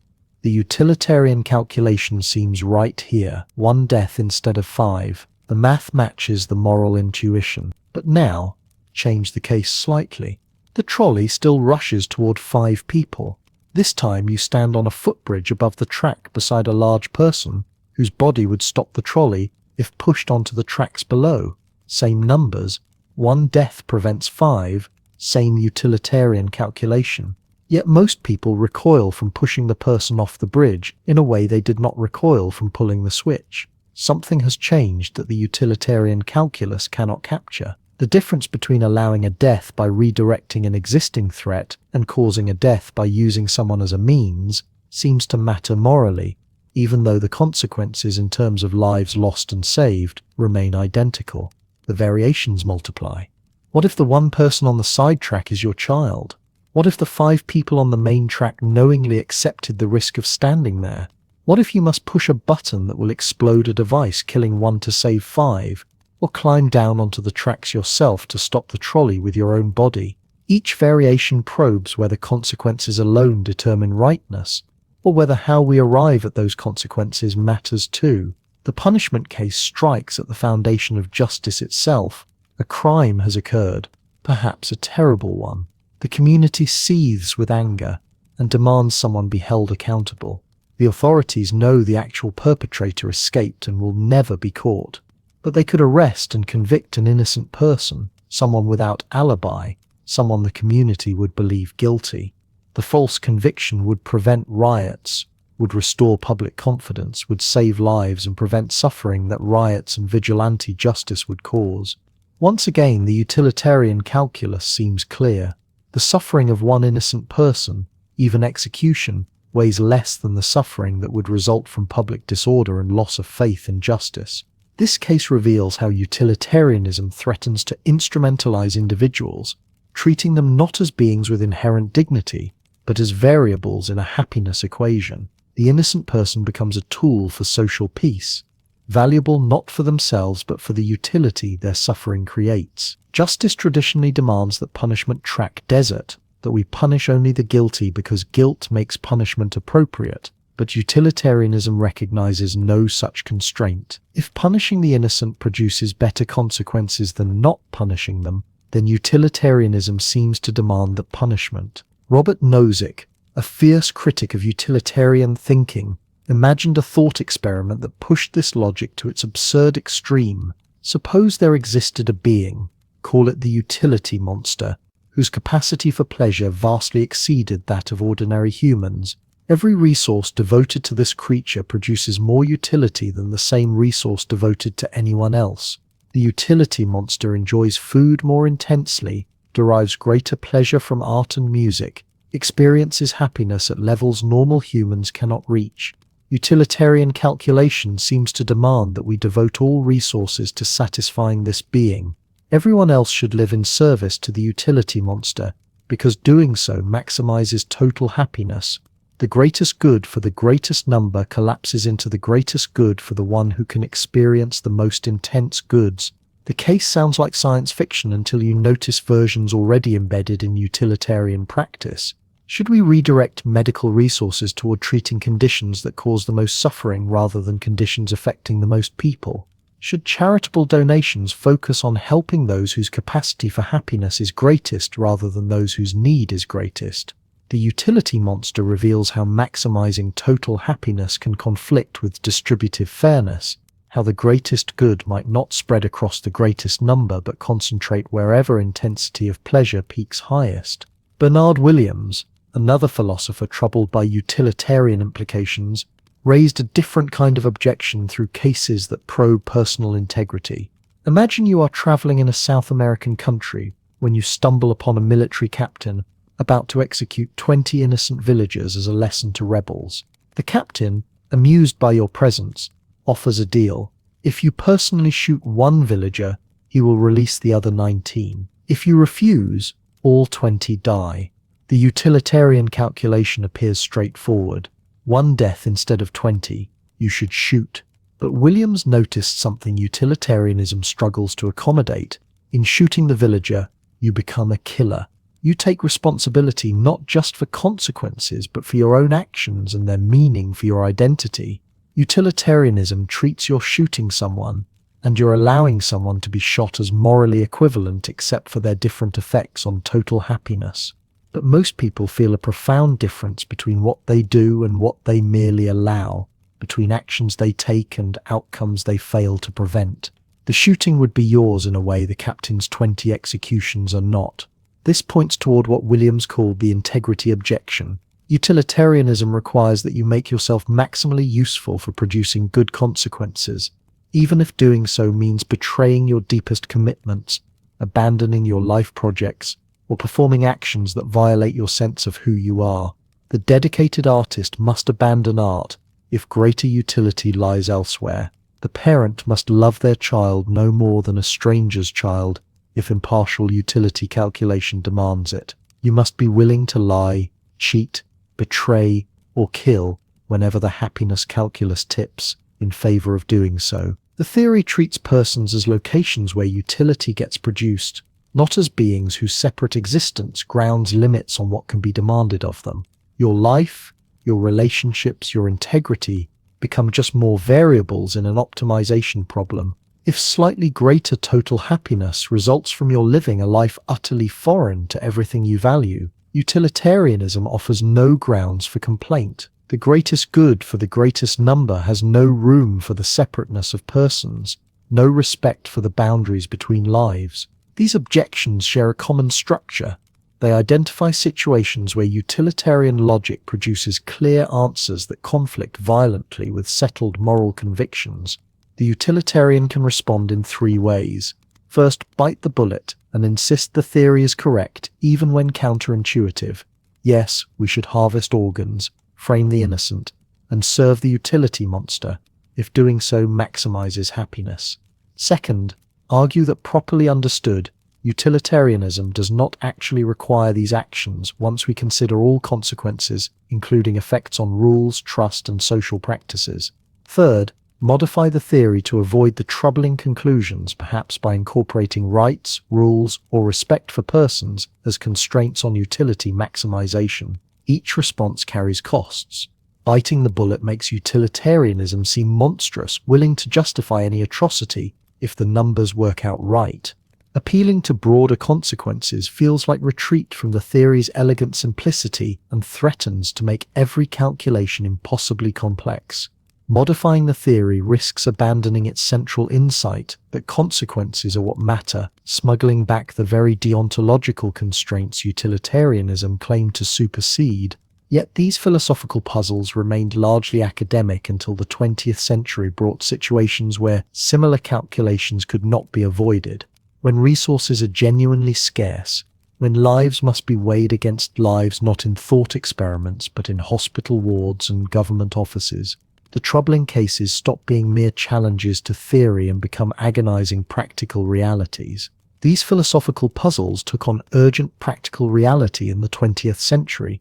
The utilitarian calculation seems right here, 1 death instead of 5. The math matches the moral intuition. But now, change the case slightly. The trolley still rushes toward 5 people. This time you stand on a footbridge above the track beside a large person whose body would stop the trolley if pushed onto the tracks below. Same numbers, 1 death prevents 5, same utilitarian calculation. Yet most people recoil from pushing the person off the bridge in a way they did not recoil from pulling the switch. Something has changed that the utilitarian calculus cannot capture. The difference between allowing a death by redirecting an existing threat and causing a death by using someone as a means seems to matter morally, even though the consequences in terms of lives lost and saved remain identical. The variations multiply. What if the 1 person on the side track is your child? What if the 5 people on the main track knowingly accepted the risk of standing there? What if you must push a button that will explode a device killing 1 to save 5, or climb down onto the tracks yourself to stop the trolley with your own body? Each variation probes whether consequences alone determine rightness, or whether how we arrive at those consequences matters too. The punishment case strikes at the foundation of justice itself. A crime has occurred, perhaps a terrible one. The community seethes with anger and demands someone be held accountable. The authorities know the actual perpetrator escaped and will never be caught. But they could arrest and convict an innocent person, someone without alibi, someone the community would believe guilty. The false conviction would prevent riots, would restore public confidence, would save lives and prevent suffering that riots and vigilante justice would cause. Once again, the utilitarian calculus seems clear. The suffering of 1 innocent person, even execution, weighs less than the suffering that would result from public disorder and loss of faith in justice. This case reveals how utilitarianism threatens to instrumentalize individuals, treating them not as beings with inherent dignity, but as variables in a happiness equation. The innocent person becomes a tool for social peace, valuable not for themselves but for the utility their suffering creates. Justice traditionally demands that punishment track desert, that we punish only the guilty because guilt makes punishment appropriate, but utilitarianism recognizes no such constraint. If punishing the innocent produces better consequences than not punishing them, then utilitarianism seems to demand that punishment. Robert Nozick, a fierce critic of utilitarian thinking, imagined a thought experiment that pushed this logic to its absurd extreme. Suppose there existed a being, call it the utility monster, whose capacity for pleasure vastly exceeded that of ordinary humans. Every resource devoted to this creature produces more utility than the same resource devoted to anyone else. The utility monster enjoys food more intensely, derives greater pleasure from art and music, experiences happiness at levels normal humans cannot reach. Utilitarian calculation seems to demand that we devote all resources to satisfying this being. Everyone else should live in service to the utility monster, because doing so maximizes total happiness. The greatest good for the greatest number collapses into the greatest good for the one who can experience the most intense goods. The case sounds like science fiction until you notice versions already embedded in utilitarian practice. Should we redirect medical resources toward treating conditions that cause the most suffering rather than conditions affecting the most people? Should charitable donations focus on helping those whose capacity for happiness is greatest rather than those whose need is greatest? The utility monster reveals how maximizing total happiness can conflict with distributive fairness, how the greatest good might not spread across the greatest number but concentrate wherever intensity of pleasure peaks highest. Bernard Williams, another philosopher troubled by utilitarian implications, raised a different kind of objection through cases that probe personal integrity. Imagine you are traveling in a South American country when you stumble upon a military captain about to execute 20 innocent villagers as a lesson to rebels. The captain, amused by your presence, offers a deal. If you personally shoot one villager, he will release the other 19. If you refuse, all 20 die. The utilitarian calculation appears straightforward. One death instead of 20. You should shoot. But Williams noticed something utilitarianism struggles to accommodate. In shooting the villager, you become a killer. You take responsibility not just for consequences, but for your own actions and their meaning for your identity. Utilitarianism treats your shooting someone and you're allowing someone to be shot as morally equivalent except for their different effects on total happiness. But most people feel a profound difference between what they do and what they merely allow, between actions they take and outcomes they fail to prevent. The shooting would be yours in a way the captain's 20 executions are not. This points toward what Williams called the integrity objection. Utilitarianism requires that you make yourself maximally useful for producing good consequences, even if doing so means betraying your deepest commitments, abandoning your life projects, or performing actions that violate your sense of who you are. The dedicated artist must abandon art if greater utility lies elsewhere. The parent must love their child no more than a stranger's child if impartial utility calculation demands it. You must be willing to lie, cheat, betray, or kill whenever the happiness calculus tips in favor of doing so. The theory treats persons as locations where utility gets produced, not as beings whose separate existence grounds limits on what can be demanded of them. Your life, your relationships, your integrity become just more variables in an optimization problem. If slightly greater total happiness results from your living a life utterly foreign to everything you value, utilitarianism offers no grounds for complaint. The greatest good for the greatest number has no room for the separateness of persons, no respect for the boundaries between lives. These objections share a common structure. They identify situations where utilitarian logic produces clear answers that conflict violently with settled moral convictions. The utilitarian can respond in three ways. First, bite the bullet and insist the theory is correct, even when counterintuitive. Yes, we should harvest organs, frame the innocent, and serve the utility monster, if doing so maximizes happiness. Second, argue that properly understood, utilitarianism does not actually require these actions once we consider all consequences, including effects on rules, trust, and social practices. Third, modify the theory to avoid the troubling conclusions, perhaps by incorporating rights, rules, or respect for persons as constraints on utility maximization. Each response carries costs. Biting the bullet makes utilitarianism seem monstrous, willing to justify any atrocity if the numbers work out right. Appealing to broader consequences feels like retreat from the theory's elegant simplicity and threatens to make every calculation impossibly complex. Modifying the theory risks abandoning its central insight that consequences are what matter, smuggling back the very deontological constraints utilitarianism claimed to supersede. Yet these philosophical puzzles remained largely academic until the 20th century brought situations where similar calculations could not be avoided. When resources are genuinely scarce, when lives must be weighed against lives not in thought experiments but in hospital wards and government offices, the troubling cases stop being mere challenges to theory and become agonizing practical realities. These philosophical puzzles took on urgent practical reality in the 20th century.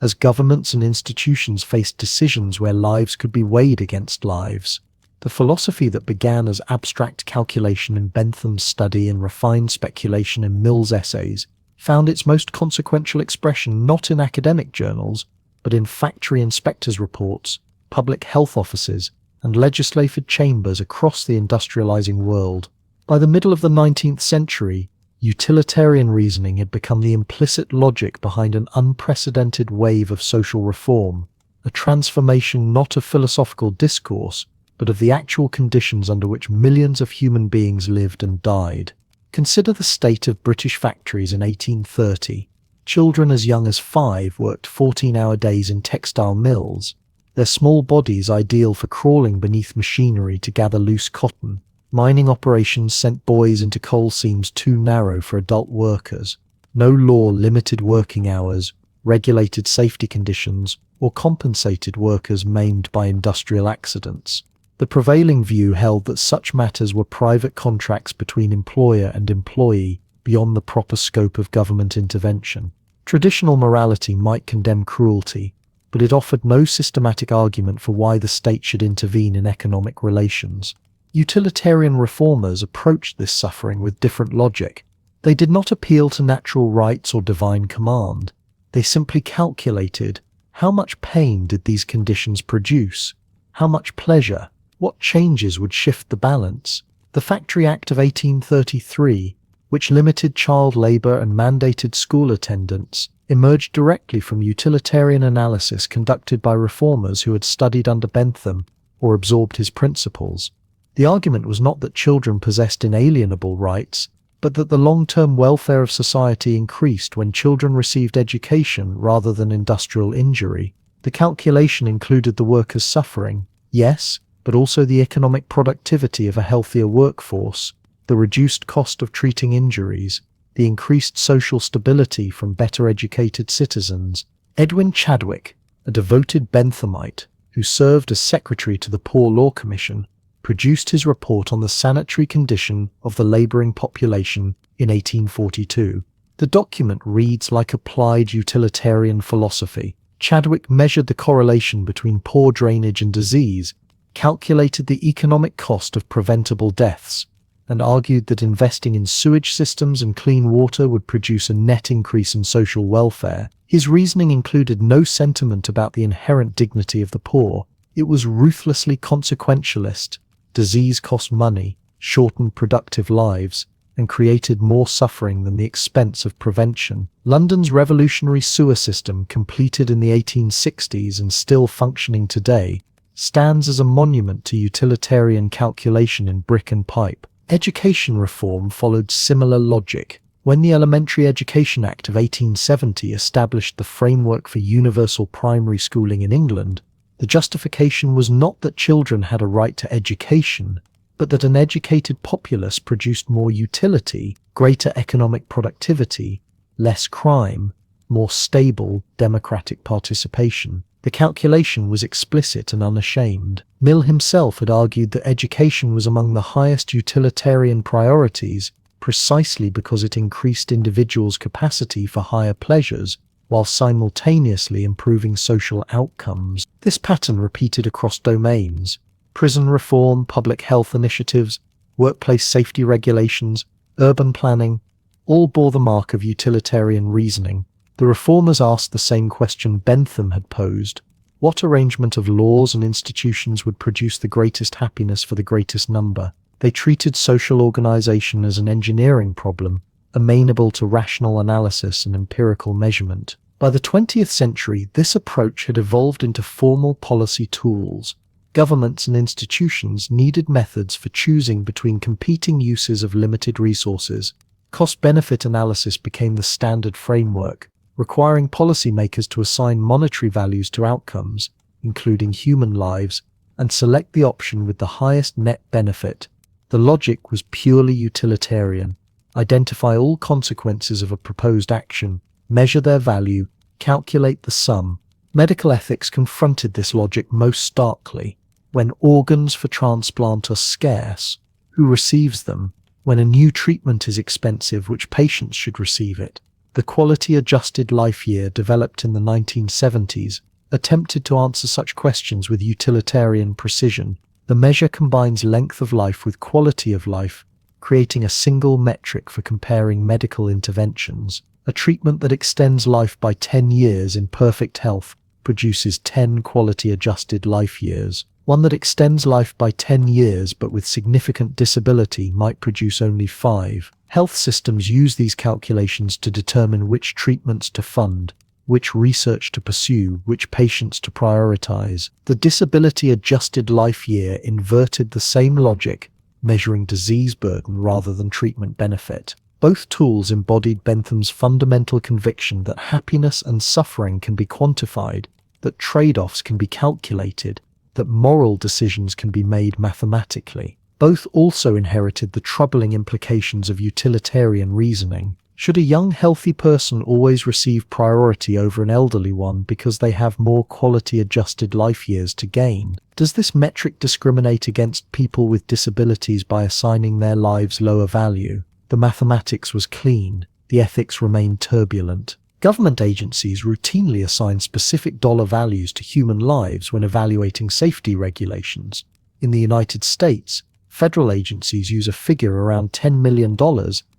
as governments and institutions faced decisions where lives could be weighed against lives. The philosophy that began as abstract calculation in Bentham's study and refined speculation in Mill's essays found its most consequential expression not in academic journals, but in factory inspectors' reports, public health offices, and legislative chambers across the industrializing world. By the middle of the 19th century, utilitarian reasoning had become the implicit logic behind an unprecedented wave of social reform, a transformation not of philosophical discourse, but of the actual conditions under which millions of human beings lived and died. Consider the state of British factories in 1830. Children as young as 5 worked 14-hour days in textile mills, their small bodies ideal for crawling beneath machinery to gather loose cotton. Mining operations sent boys into coal seams too narrow for adult workers. No law limited working hours, regulated safety conditions, or compensated workers maimed by industrial accidents. The prevailing view held that such matters were private contracts between employer and employee, beyond the proper scope of government intervention. Traditional morality might condemn cruelty, but it offered no systematic argument for why the state should intervene in economic relations. Utilitarian reformers approached this suffering with different logic. They did not appeal to natural rights or divine command. They simply calculated, how much pain did these conditions produce? How much pleasure? What changes would shift the balance? The Factory Act of 1833, which limited child labor and mandated school attendance, emerged directly from utilitarian analysis conducted by reformers who had studied under Bentham or absorbed his principles. The argument was not that children possessed inalienable rights, but that the long-term welfare of society increased when children received education rather than industrial injury. The calculation included the workers' suffering, yes, but also the economic productivity of a healthier workforce, the reduced cost of treating injuries, the increased social stability from better educated citizens. Edwin Chadwick, a devoted Benthamite who served as secretary to the Poor Law Commission, produced his report on the sanitary condition of the labouring population in 1842. The document reads like applied utilitarian philosophy. Chadwick measured the correlation between poor drainage and disease, calculated the economic cost of preventable deaths, and argued that investing in sewage systems and clean water would produce a net increase in social welfare. His reasoning included no sentiment about the inherent dignity of the poor. It was ruthlessly consequentialist. Disease cost money, shortened productive lives, and created more suffering than the expense of prevention. London's revolutionary sewer system, completed in the 1860s and still functioning today, stands as a monument to utilitarian calculation in brick and pipe. Education reform followed similar logic. When the Elementary Education Act of 1870 established the framework for universal primary schooling in England, the justification was not that children had a right to education, but that an educated populace produced more utility, greater economic productivity, less crime, more stable democratic participation. The calculation was explicit and unashamed. Mill himself had argued that education was among the highest utilitarian priorities precisely because it increased individuals' capacity for higher pleasures, while simultaneously improving social outcomes. This pattern repeated across domains. Prison reform, public health initiatives, workplace safety regulations, urban planning, all bore the mark of utilitarian reasoning. The reformers asked the same question Bentham had posed: what arrangement of laws and institutions would produce the greatest happiness for the greatest number? They treated social organization as an engineering problem, amenable to rational analysis and empirical measurement. By the 20th century, this approach had evolved into formal policy tools. Governments and institutions needed methods for choosing between competing uses of limited resources. Cost-benefit analysis became the standard framework, requiring policymakers to assign monetary values to outcomes, including human lives, and select the option with the highest net benefit. The logic was purely utilitarian. Identify all consequences of a proposed action, measure their value, calculate the sum. Medical ethics confronted this logic most starkly. When organs for transplant are scarce, who receives them? When a new treatment is expensive, which patients should receive it? The quality-adjusted life year, developed in the 1970s, attempted to answer such questions with utilitarian precision. The measure combines length of life with quality of life, creating a single metric for comparing medical interventions. A treatment that extends life by 10 years in perfect health produces 10 quality-adjusted life years. One that extends life by 10 years but with significant disability might produce only 5. Health systems use these calculations to determine which treatments to fund, which research to pursue, which patients to prioritize. The disability-adjusted life year inverted the same logic, measuring disease burden rather than treatment benefit. Both tools embodied Bentham's fundamental conviction that happiness and suffering can be quantified, that trade-offs can be calculated, that moral decisions can be made mathematically. Both also inherited the troubling implications of utilitarian reasoning. Should a young, healthy person always receive priority over an elderly one because they have more quality-adjusted life years to gain? Does this metric discriminate against people with disabilities by assigning their lives lower value? The mathematics was clean, the ethics remained turbulent. Government agencies routinely assign specific dollar values to human lives when evaluating safety regulations. In the United States, federal agencies use a figure around $10 million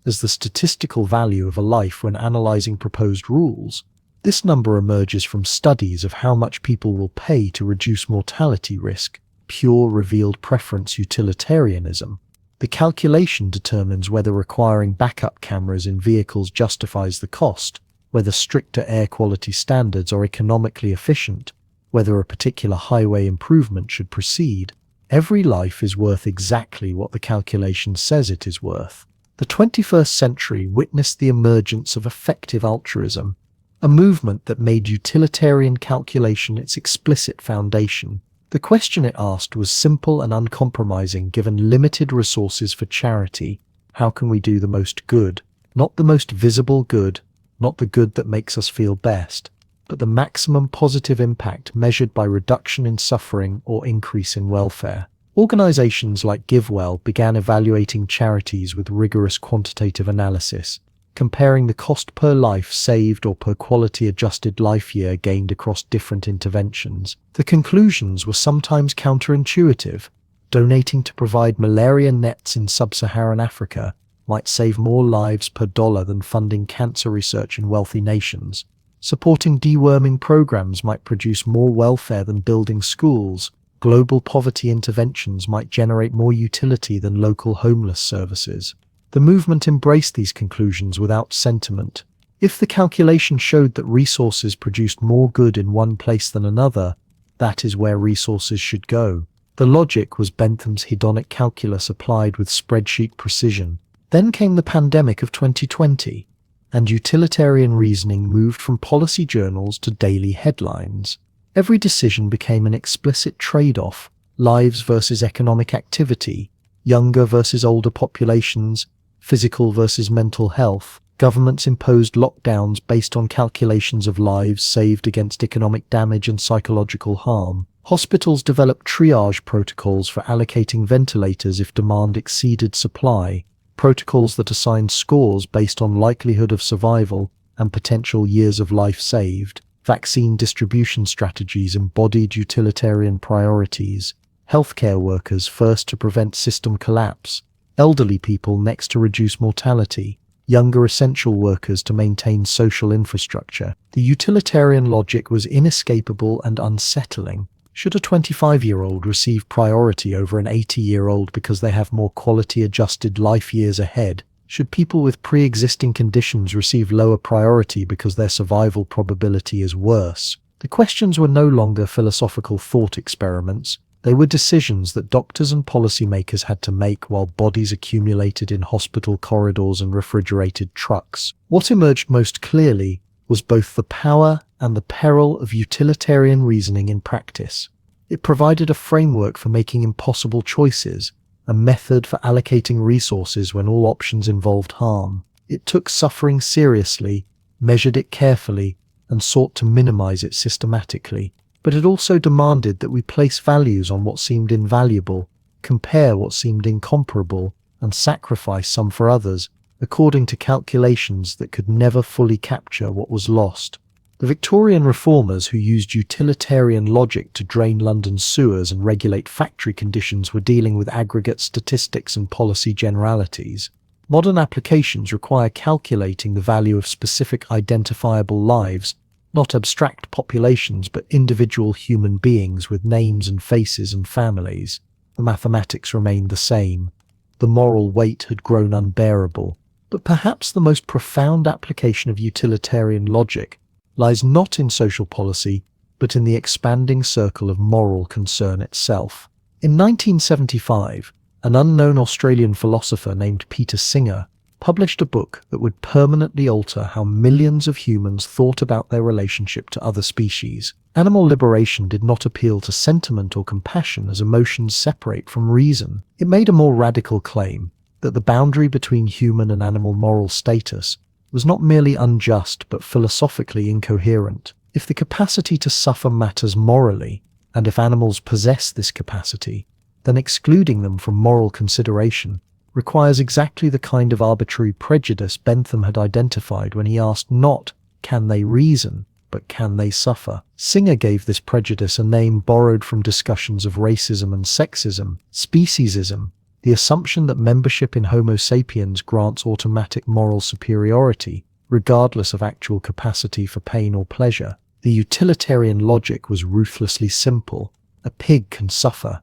as the statistical value of a life when analyzing proposed rules. This number emerges from studies of how much people will pay to reduce mortality risk, pure revealed preference utilitarianism. The calculation determines whether requiring backup cameras in vehicles justifies the cost, whether stricter air quality standards are economically efficient, whether a particular highway improvement should proceed. Every life is worth exactly what the calculation says it is worth. The 21st century witnessed the emergence of effective altruism, a movement that made utilitarian calculation its explicit foundation. The question it asked was simple and uncompromising. Given limited resources for charity, how can we do the most good? Not the most visible good, not the good that makes us feel best, but the maximum positive impact measured by reduction in suffering or increase in welfare. Organizations like GiveWell began evaluating charities with rigorous quantitative analysis, comparing the cost per life saved or per quality-adjusted life year gained across different interventions. The conclusions were sometimes counterintuitive. Donating to provide malaria nets in sub-Saharan Africa might save more lives per dollar than funding cancer research in wealthy nations. Supporting deworming programs might produce more welfare than building schools. Global poverty interventions might generate more utility than local homeless services. The movement embraced these conclusions without sentiment. If the calculation showed that resources produced more good in one place than another, that is where resources should go. The logic was Bentham's hedonic calculus applied with spreadsheet precision. Then came the pandemic of 2020, and utilitarian reasoning moved from policy journals to daily headlines. Every decision became an explicit trade-off: lives versus economic activity, younger versus older populations, physical versus mental health. Governments imposed lockdowns based on calculations of lives saved against economic damage and psychological harm. Hospitals developed triage protocols for allocating ventilators if demand exceeded supply, protocols that assigned scores based on likelihood of survival and potential years of life saved. Vaccine distribution strategies embodied utilitarian priorities. Healthcare workers first to prevent system collapse, elderly people next to reduce mortality, younger essential workers to maintain social infrastructure. The utilitarian logic was inescapable and unsettling. Should a 25-year-old receive priority over an 80-year-old because they have more quality-adjusted life years ahead? Should people with pre-existing conditions receive lower priority because their survival probability is worse? The questions were no longer philosophical thought experiments. They were decisions that doctors and policymakers had to make while bodies accumulated in hospital corridors and refrigerated trucks. What emerged most clearly was both the power and the peril of utilitarian reasoning in practice. It provided a framework for making impossible choices, a method for allocating resources when all options involved harm. It took suffering seriously, measured it carefully, and sought to minimize it systematically. But it also demanded that we place values on what seemed invaluable, compare what seemed incomparable, and sacrifice some for others, according to calculations that could never fully capture what was lost. The Victorian reformers who used utilitarian logic to drain London's sewers and regulate factory conditions were dealing with aggregate statistics and policy generalities. Modern applications require calculating the value of specific identifiable lives, not abstract populations but individual human beings with names and faces and families. The mathematics remained the same. The moral weight had grown unbearable. But perhaps the most profound application of utilitarian logic lies not in social policy, but in the expanding circle of moral concern itself. In 1975, an unknown Australian philosopher named Peter Singer published a book that would permanently alter how millions of humans thought about their relationship to other species. Animal liberation did not appeal to sentiment or compassion as emotions separate from reason. It made a more radical claim that the boundary between human and animal moral status was not merely unjust but philosophically incoherent. If the capacity to suffer matters morally, and if animals possess this capacity, then excluding them from moral consideration requires exactly the kind of arbitrary prejudice Bentham had identified when he asked not, can they reason, but can they suffer? Singer gave this prejudice a name borrowed from discussions of racism and sexism, speciesism, the assumption that membership in Homo sapiens grants automatic moral superiority, regardless of actual capacity for pain or pleasure. The utilitarian logic was ruthlessly simple. A pig can suffer.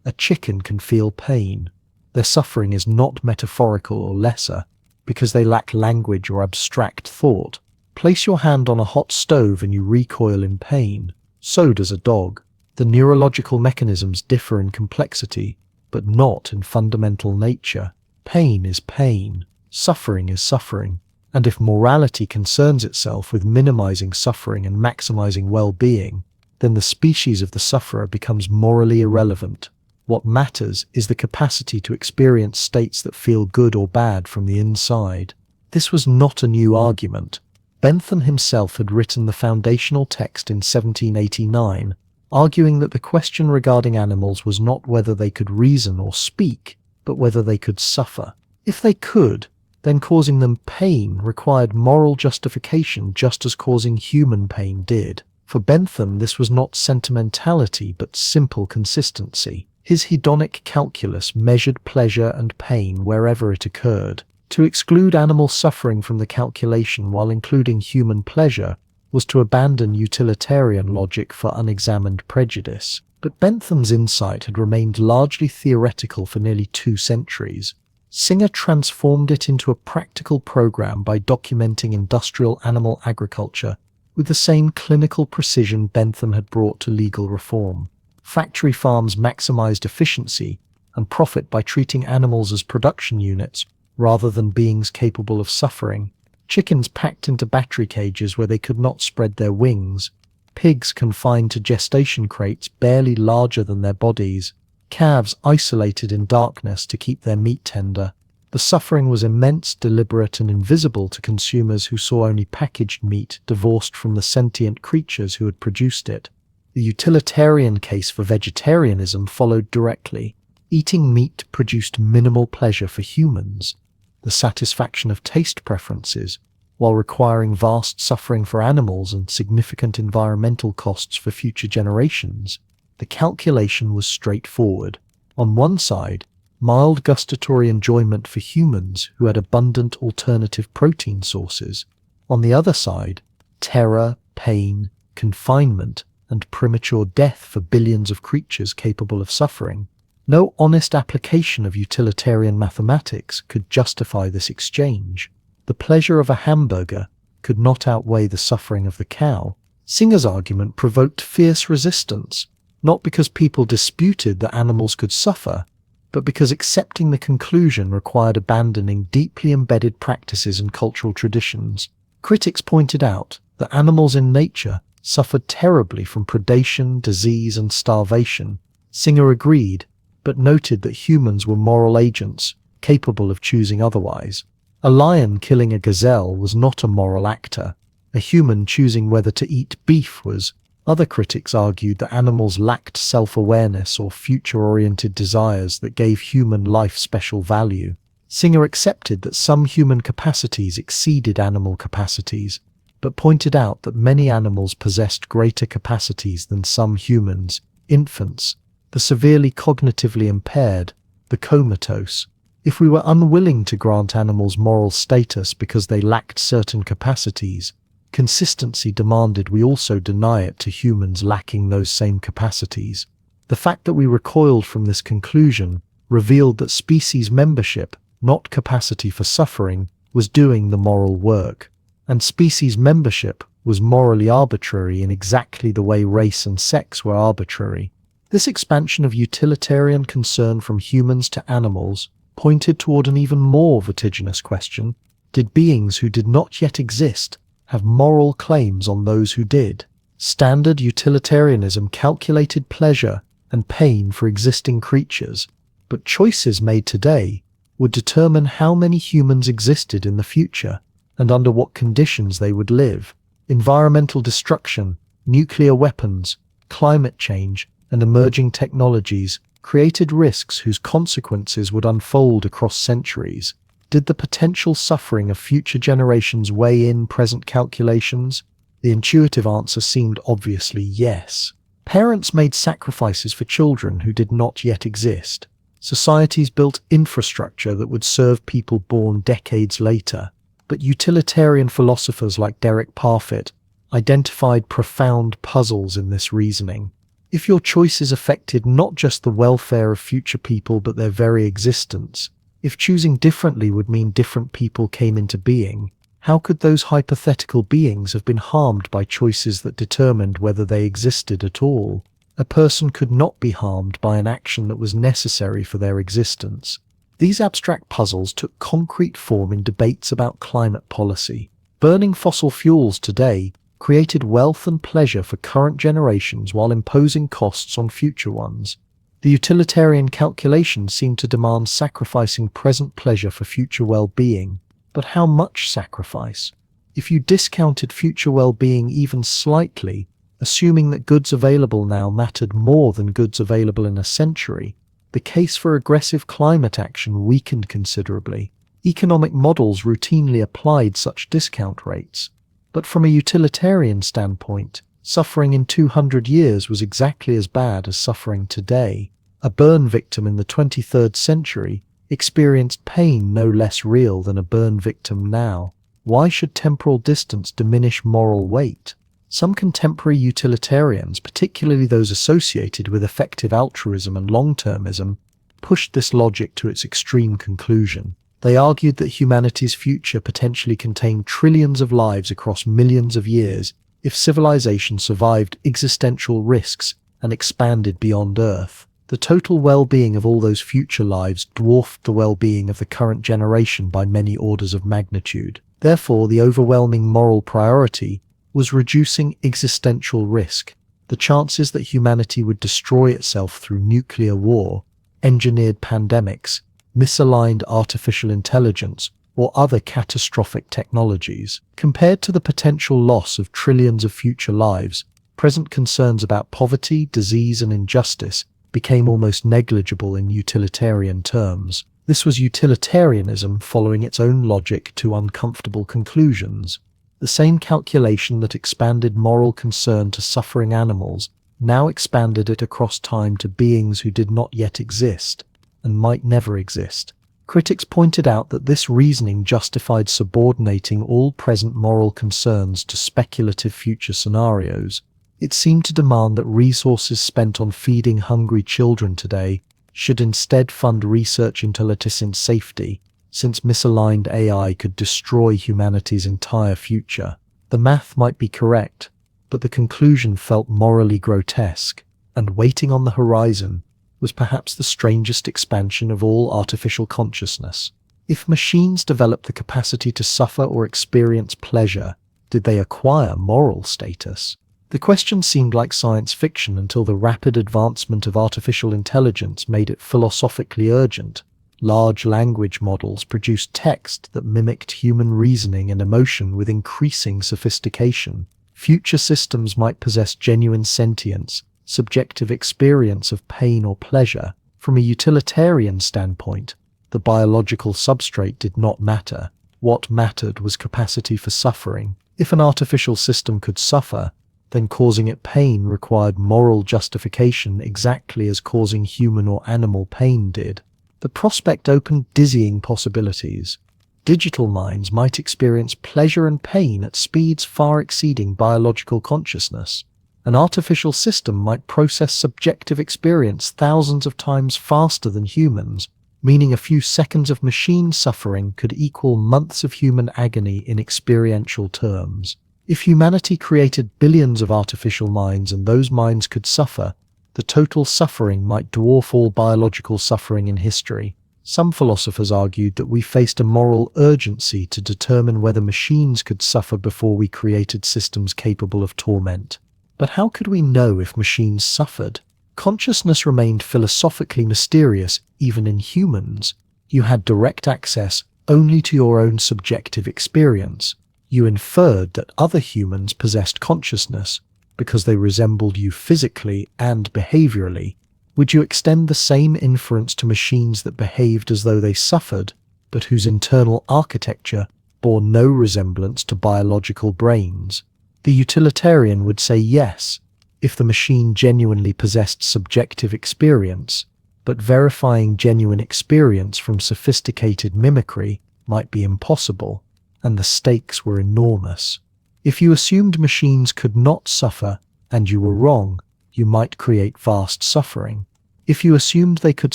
A chicken can feel pain. Their suffering is not metaphorical or lesser, because they lack language or abstract thought. Place your hand on a hot stove and you recoil in pain. So does a dog. The neurological mechanisms differ in complexity, but not in fundamental nature. Pain is pain. Suffering is suffering. And if morality concerns itself with minimizing suffering and maximizing well-being, then the species of the sufferer becomes morally irrelevant. What matters is the capacity to experience states that feel good or bad from the inside. This was not a new argument. Bentham himself had written the foundational text in 1789, arguing that the question regarding animals was not whether they could reason or speak, but whether they could suffer. If they could, then causing them pain required moral justification just as causing human pain did. For Bentham, this was not sentimentality but simple consistency. His hedonic calculus measured pleasure and pain wherever it occurred. To exclude animal suffering from the calculation while including human pleasure was to abandon utilitarian logic for unexamined prejudice. But Bentham's insight had remained largely theoretical for nearly 2 centuries. Singer transformed it into a practical program by documenting industrial animal agriculture with the same clinical precision Bentham had brought to legal reform. Factory farms maximized efficiency and profit by treating animals as production units rather than beings capable of suffering. Chickens packed into battery cages where they could not spread their wings. Pigs confined to gestation crates barely larger than their bodies. Calves isolated in darkness to keep their meat tender. The suffering was immense, deliberate, and invisible to consumers who saw only packaged meat divorced from the sentient creatures who had produced it. The utilitarian case for vegetarianism followed directly. Eating meat produced minimal pleasure for humans, the satisfaction of taste preferences, while requiring vast suffering for animals and significant environmental costs for future generations. The calculation was straightforward. On one side, mild gustatory enjoyment for humans who had abundant alternative protein sources. On the other side, terror, pain, confinement, and premature death for billions of creatures capable of suffering. No honest application of utilitarian mathematics could justify this exchange. The pleasure of a hamburger could not outweigh the suffering of the cow. Singer's argument provoked fierce resistance, not because people disputed that animals could suffer, but because accepting the conclusion required abandoning deeply embedded practices and cultural traditions. Critics pointed out that animals in nature suffered terribly from predation, disease, and starvation. Singer agreed, but noted that humans were moral agents, capable of choosing otherwise. A lion killing a gazelle was not a moral actor. A human choosing whether to eat beef was. Other critics argued that animals lacked self-awareness or future-oriented desires that gave human life special value. Singer accepted that some human capacities exceeded animal capacities, but pointed out that many animals possessed greater capacities than some humans: infants, the severely cognitively impaired, the comatose. If we were unwilling to grant animals moral status because they lacked certain capacities, consistency demanded we also deny it to humans lacking those same capacities. The fact that we recoiled from this conclusion revealed that species membership, not capacity for suffering, was doing the moral work, and species membership was morally arbitrary in exactly the way race and sex were arbitrary. This expansion of utilitarian concern from humans to animals pointed toward an even more vertiginous question: did beings who did not yet exist have moral claims on those who did? Standard utilitarianism calculated pleasure and pain for existing creatures, but choices made today would determine how many humans existed in the future and under what conditions they would live. Environmental destruction, nuclear weapons, climate change, and emerging technologies created risks whose consequences would unfold across centuries. Did the potential suffering of future generations weigh in present calculations? The intuitive answer seemed obviously yes. Parents made sacrifices for children who did not yet exist. Societies built infrastructure that would serve people born decades later. But utilitarian philosophers like Derek Parfit identified profound puzzles in this reasoning. If your choices affected not just the welfare of future people but their very existence, if choosing differently would mean different people came into being, how could those hypothetical beings have been harmed by choices that determined whether they existed at all? A person could not be harmed by an action that was necessary for their existence. These abstract puzzles took concrete form in debates about climate policy. Burning fossil fuels today created wealth and pleasure for current generations while imposing costs on future ones. The utilitarian calculation seemed to demand sacrificing present pleasure for future well-being. But how much sacrifice? If you discounted future well-being even slightly, assuming that goods available now mattered more than goods available in a century, the case for aggressive climate action weakened considerably. Economic models routinely applied such discount rates. But from a utilitarian standpoint, suffering in 200 years was exactly as bad as suffering today. A burn victim in the 23rd century experienced pain no less real than a burn victim now. Why should temporal distance diminish moral weight? Some contemporary utilitarians, particularly those associated with effective altruism and long-termism, pushed this logic to its extreme conclusion. They argued that humanity's future potentially contained trillions of lives across millions of years if civilization survived existential risks and expanded beyond Earth. The total well-being of all those future lives dwarfed the well-being of the current generation by many orders of magnitude. Therefore, the overwhelming moral priority was reducing existential risk. The chances that humanity would destroy itself through nuclear war, engineered pandemics, misaligned artificial intelligence, or other catastrophic technologies. Compared to the potential loss of trillions of future lives, present concerns about poverty, disease, and injustice became almost negligible in utilitarian terms. This was utilitarianism following its own logic to uncomfortable conclusions. The same calculation that expanded moral concern to suffering animals now expanded it across time to beings who did not yet exist and might never exist. Critics pointed out that this reasoning justified subordinating all present moral concerns to speculative future scenarios. It seemed to demand that resources spent on feeding hungry children today should instead fund research into latent safety, since misaligned AI could destroy humanity's entire future. The math might be correct, but the conclusion felt morally grotesque, and waiting on the horizon was perhaps the strangest expansion of all artificial consciousness. If machines developed the capacity to suffer or experience pleasure, did they acquire moral status? The question seemed like science fiction until the rapid advancement of artificial intelligence made it philosophically urgent. Large language models produced text that mimicked human reasoning and emotion with increasing sophistication. Future systems might possess genuine sentience, subjective experience of pain or pleasure. From a utilitarian standpoint, the The biological substrate did not matter. What mattered was capacity for suffering. If an artificial system could suffer, then causing it pain required moral justification exactly as causing human or animal pain did. The prospect opened dizzying possibilities. Digital minds might experience pleasure and pain at speeds far exceeding biological consciousness. An artificial system might process subjective experience thousands of times faster than humans, meaning a few seconds of machine suffering could equal months of human agony in experiential terms. If humanity created billions of artificial minds and those minds could suffer, the total suffering might dwarf all biological suffering in history. Some philosophers argued that we faced a moral urgency to determine whether machines could suffer before we created systems capable of torment. But how could we know if machines suffered? Consciousness remained philosophically mysterious even in humans. You had direct access only to your own subjective experience. You inferred that other humans possessed consciousness because they resembled you physically and behaviorally. Would you extend the same inference to machines that behaved as though they suffered, but whose internal architecture bore no resemblance to biological brains? The utilitarian would say yes, if the machine genuinely possessed subjective experience, but verifying genuine experience from sophisticated mimicry might be impossible, and the stakes were enormous. If you assumed machines could not suffer, and you were wrong, you might create vast suffering. If you assumed they could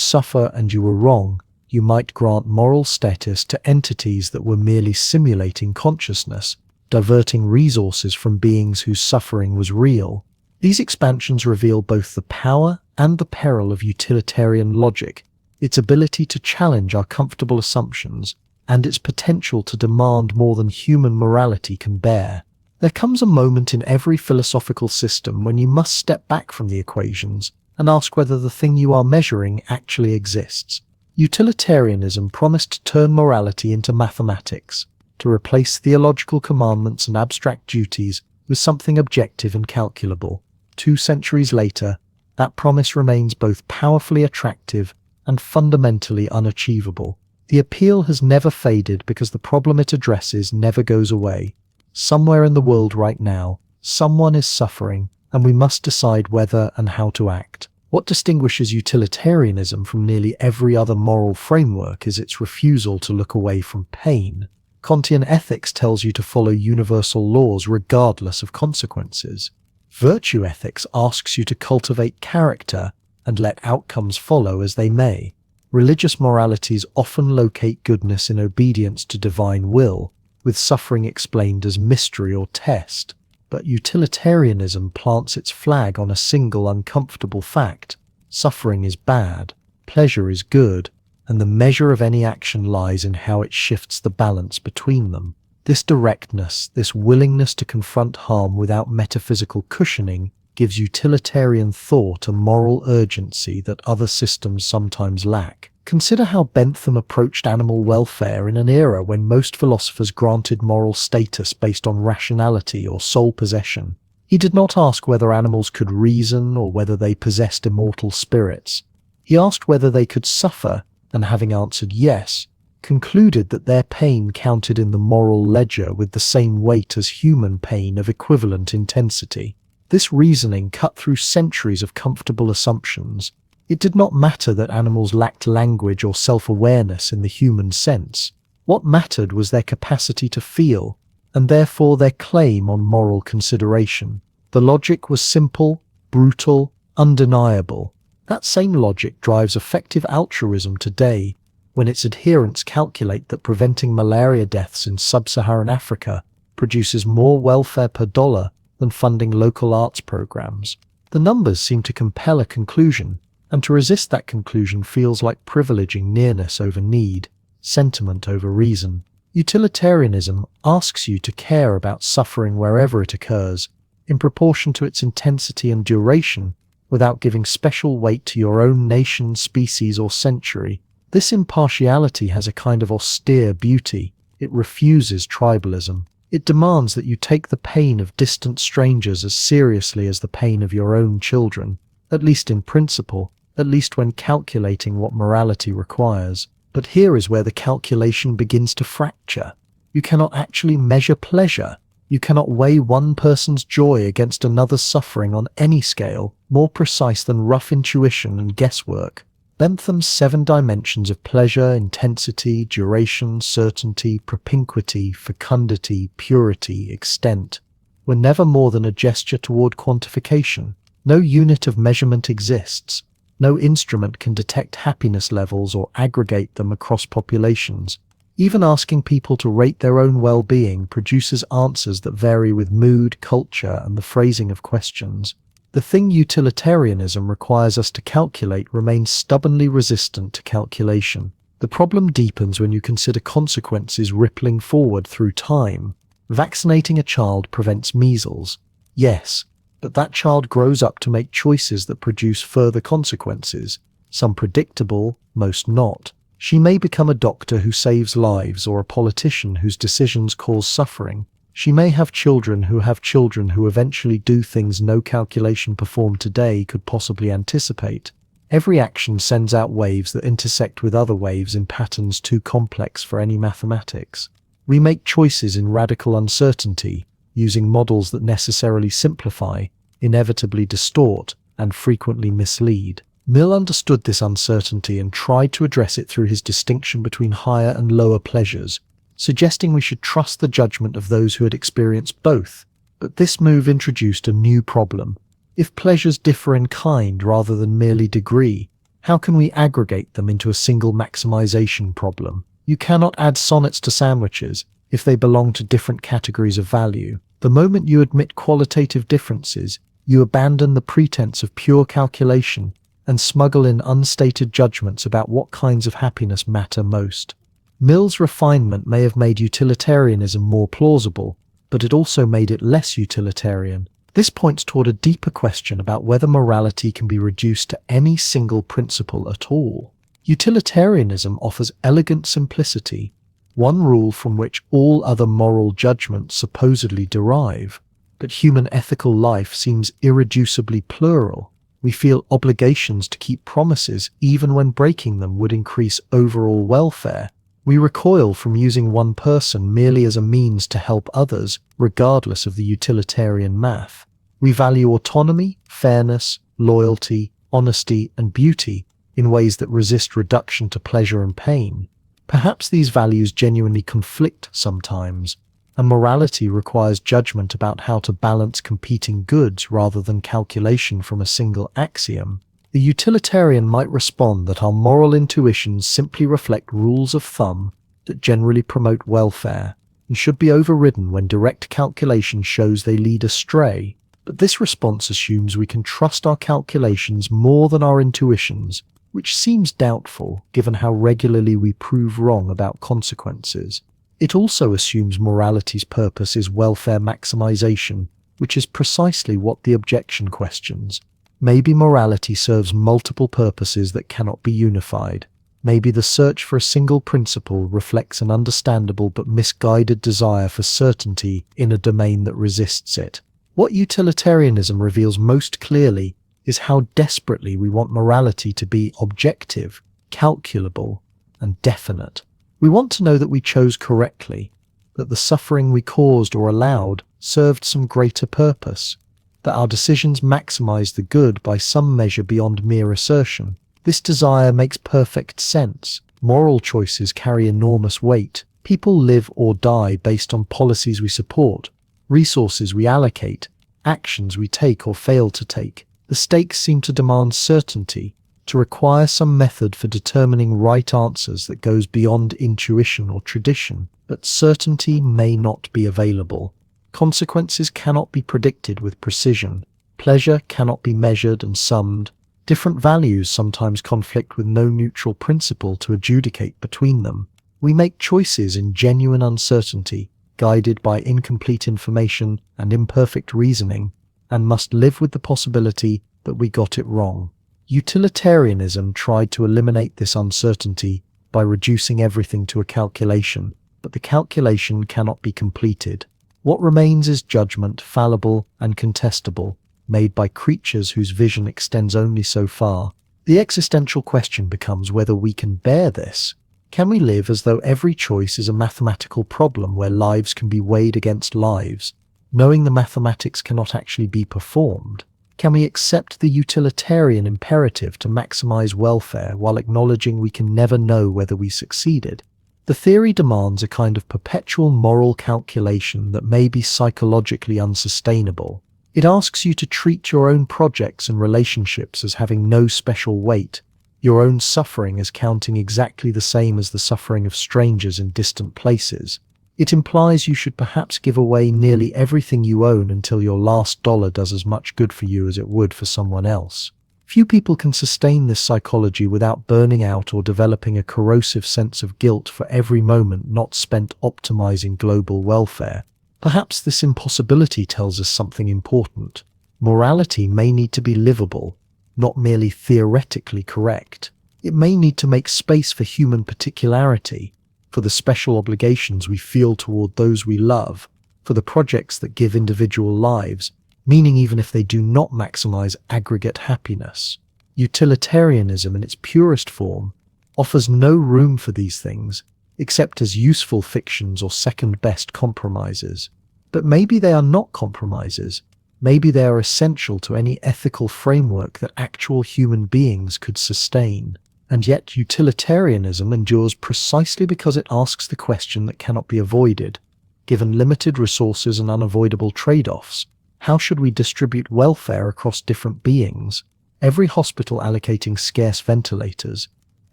suffer and you were wrong, you might grant moral status to entities that were merely simulating consciousness, diverting resources from beings whose suffering was real. These expansions reveal both the power and the peril of utilitarian logic, its ability to challenge our comfortable assumptions, and its potential to demand more than human morality can bear. There comes a moment in every philosophical system when you must step back from the equations and ask whether the thing you are measuring actually exists. Utilitarianism promised to turn morality into mathematics, to replace theological commandments and abstract duties with something objective and calculable. 2 centuries later, that promise remains both powerfully attractive and fundamentally unachievable. The appeal has never faded because the problem it addresses never goes away. Somewhere in the world right now, someone is suffering, and we must decide whether and how to act. What distinguishes utilitarianism from nearly every other moral framework is its refusal to look away from pain. Kantian ethics tells you to follow universal laws regardless of consequences. Virtue ethics asks you to cultivate character and let outcomes follow as they may. Religious moralities often locate goodness in obedience to divine will, with suffering explained as mystery or test. But utilitarianism plants its flag on a single uncomfortable fact: suffering is bad, pleasure is good, and the measure of any action lies in how it shifts the balance between them. This directness, this willingness to confront harm without metaphysical cushioning, gives utilitarian thought a moral urgency that other systems sometimes lack. Consider how Bentham approached animal welfare in an era when most philosophers granted moral status based on rationality or sole possession. He did not ask whether animals could reason or whether they possessed immortal spirits. He asked whether they could suffer, and having answered yes, concluded that their pain counted in the moral ledger with the same weight as human pain of equivalent intensity. This reasoning cut through centuries of comfortable assumptions. It did not matter that animals lacked language or self-awareness in the human sense. What mattered was their capacity to feel, and therefore their claim on moral consideration. The logic was simple, brutal, undeniable. That same logic drives effective altruism today, when its adherents calculate that preventing malaria deaths in sub-Saharan Africa produces more welfare per dollar than funding local arts programs. The numbers seem to compel a conclusion, and to resist that conclusion feels like privileging nearness over need, sentiment over reason. Utilitarianism asks you to care about suffering wherever it occurs, in proportion to its intensity and duration, without giving special weight to your own nation, species, or century. This impartiality has a kind of austere beauty. It refuses tribalism. It demands that you take the pain of distant strangers as seriously as the pain of your own children, at least in principle, at least when calculating what morality requires. But here is where the calculation begins to fracture. You cannot actually measure pleasure. You cannot weigh one person's joy against another's suffering on any scale more precise than rough intuition and guesswork. Bentham's 7 dimensions of pleasure, intensity, duration, certainty, propinquity, fecundity, purity, extent, were never more than a gesture toward quantification. No unit of measurement exists. No instrument can detect happiness levels or aggregate them across populations. Even asking people to rate their own well-being produces answers that vary with mood, culture, and the phrasing of questions. The thing utilitarianism requires us to calculate remains stubbornly resistant to calculation. The problem deepens when you consider consequences rippling forward through time. Vaccinating a child prevents measles. Yes, but that child grows up to make choices that produce further consequences, some predictable, most not. She may become a doctor who saves lives or a politician whose decisions cause suffering. She may have children who eventually do things no calculation performed today could possibly anticipate. Every action sends out waves that intersect with other waves in patterns too complex for any mathematics. We make choices in radical uncertainty, using models that necessarily simplify, inevitably distort, and frequently mislead. Mill understood this uncertainty and tried to address it through his distinction between higher and lower pleasures, suggesting we should trust the judgment of those who had experienced both. But this move introduced a new problem. If pleasures differ in kind rather than merely degree, how can we aggregate them into a single maximization problem? You cannot add sonnets to sandwiches if they belong to different categories of value. The moment you admit qualitative differences, you abandon the pretense of pure calculation and smuggle in unstated judgments about what kinds of happiness matter most. Mill's refinement may have made utilitarianism more plausible, but it also made it less utilitarian. This points toward a deeper question about whether morality can be reduced to any single principle at all. Utilitarianism offers elegant simplicity, one rule from which all other moral judgments supposedly derive. But human ethical life seems irreducibly plural. We feel obligations to keep promises even when breaking them would increase overall welfare. We recoil from using one person merely as a means to help others, regardless of the utilitarian math. We value autonomy, fairness, loyalty, honesty, and beauty in ways that resist reduction to pleasure and pain. Perhaps these values genuinely conflict sometimes, and morality requires judgment about how to balance competing goods rather than calculation from a single axiom. The utilitarian might respond that our moral intuitions simply reflect rules of thumb that generally promote welfare and should be overridden when direct calculation shows they lead astray. But this response assumes we can trust our calculations more than our intuitions, which seems doubtful given how regularly we prove wrong about consequences. It also assumes morality's purpose is welfare maximization, which is precisely what the objection questions. Maybe morality serves multiple purposes that cannot be unified. Maybe the search for a single principle reflects an understandable but misguided desire for certainty in a domain that resists it. What utilitarianism reveals most clearly is how desperately we want morality to be objective, calculable, and definite. We want to know that we chose correctly, that the suffering we caused or allowed served some greater purpose, that our decisions maximize the good by some measure beyond mere assertion. This desire makes perfect sense. Moral choices carry enormous weight. People live or die based on policies we support, resources we allocate, actions we take or fail to take. The stakes seem to demand certainty, to require some method for determining right answers that goes beyond intuition or tradition. But certainty may not be available. Consequences cannot be predicted with precision. Pleasure cannot be measured and summed. Different values sometimes conflict with no neutral principle to adjudicate between them. We make choices in genuine uncertainty, guided by incomplete information and imperfect reasoning, and must live with the possibility that we got it wrong. Utilitarianism tried to eliminate this uncertainty by reducing everything to a calculation, but the calculation cannot be completed. What remains is judgment, fallible and contestable, made by creatures whose vision extends only so far. The existential question becomes whether we can bear this. Can we live as though every choice is a mathematical problem where lives can be weighed against lives, knowing the mathematics cannot actually be performed? Can we accept the utilitarian imperative to maximize welfare while acknowledging we can never know whether we succeeded? The theory demands a kind of perpetual moral calculation that may be psychologically unsustainable. It asks you to treat your own projects and relationships as having no special weight, your own suffering as counting exactly the same as the suffering of strangers in distant places. It implies you should perhaps give away nearly everything you own until your last dollar does as much good for you as it would for someone else. Few people can sustain this psychology without burning out or developing a corrosive sense of guilt for every moment not spent optimizing global welfare. Perhaps this impossibility tells us something important. Morality may need to be livable, not merely theoretically correct. It may need to make space for human particularity, for the special obligations we feel toward those we love, for the projects that give individual lives, meaning even if they do not maximize aggregate happiness. Utilitarianism in its purest form offers no room for these things, except as useful fictions or second-best compromises. But maybe they are not compromises. Maybe they are essential to any ethical framework that actual human beings could sustain. And yet utilitarianism endures precisely because it asks the question that cannot be avoided. Given limited resources and unavoidable trade-offs, how should we distribute welfare across different beings? Every hospital allocating scarce ventilators,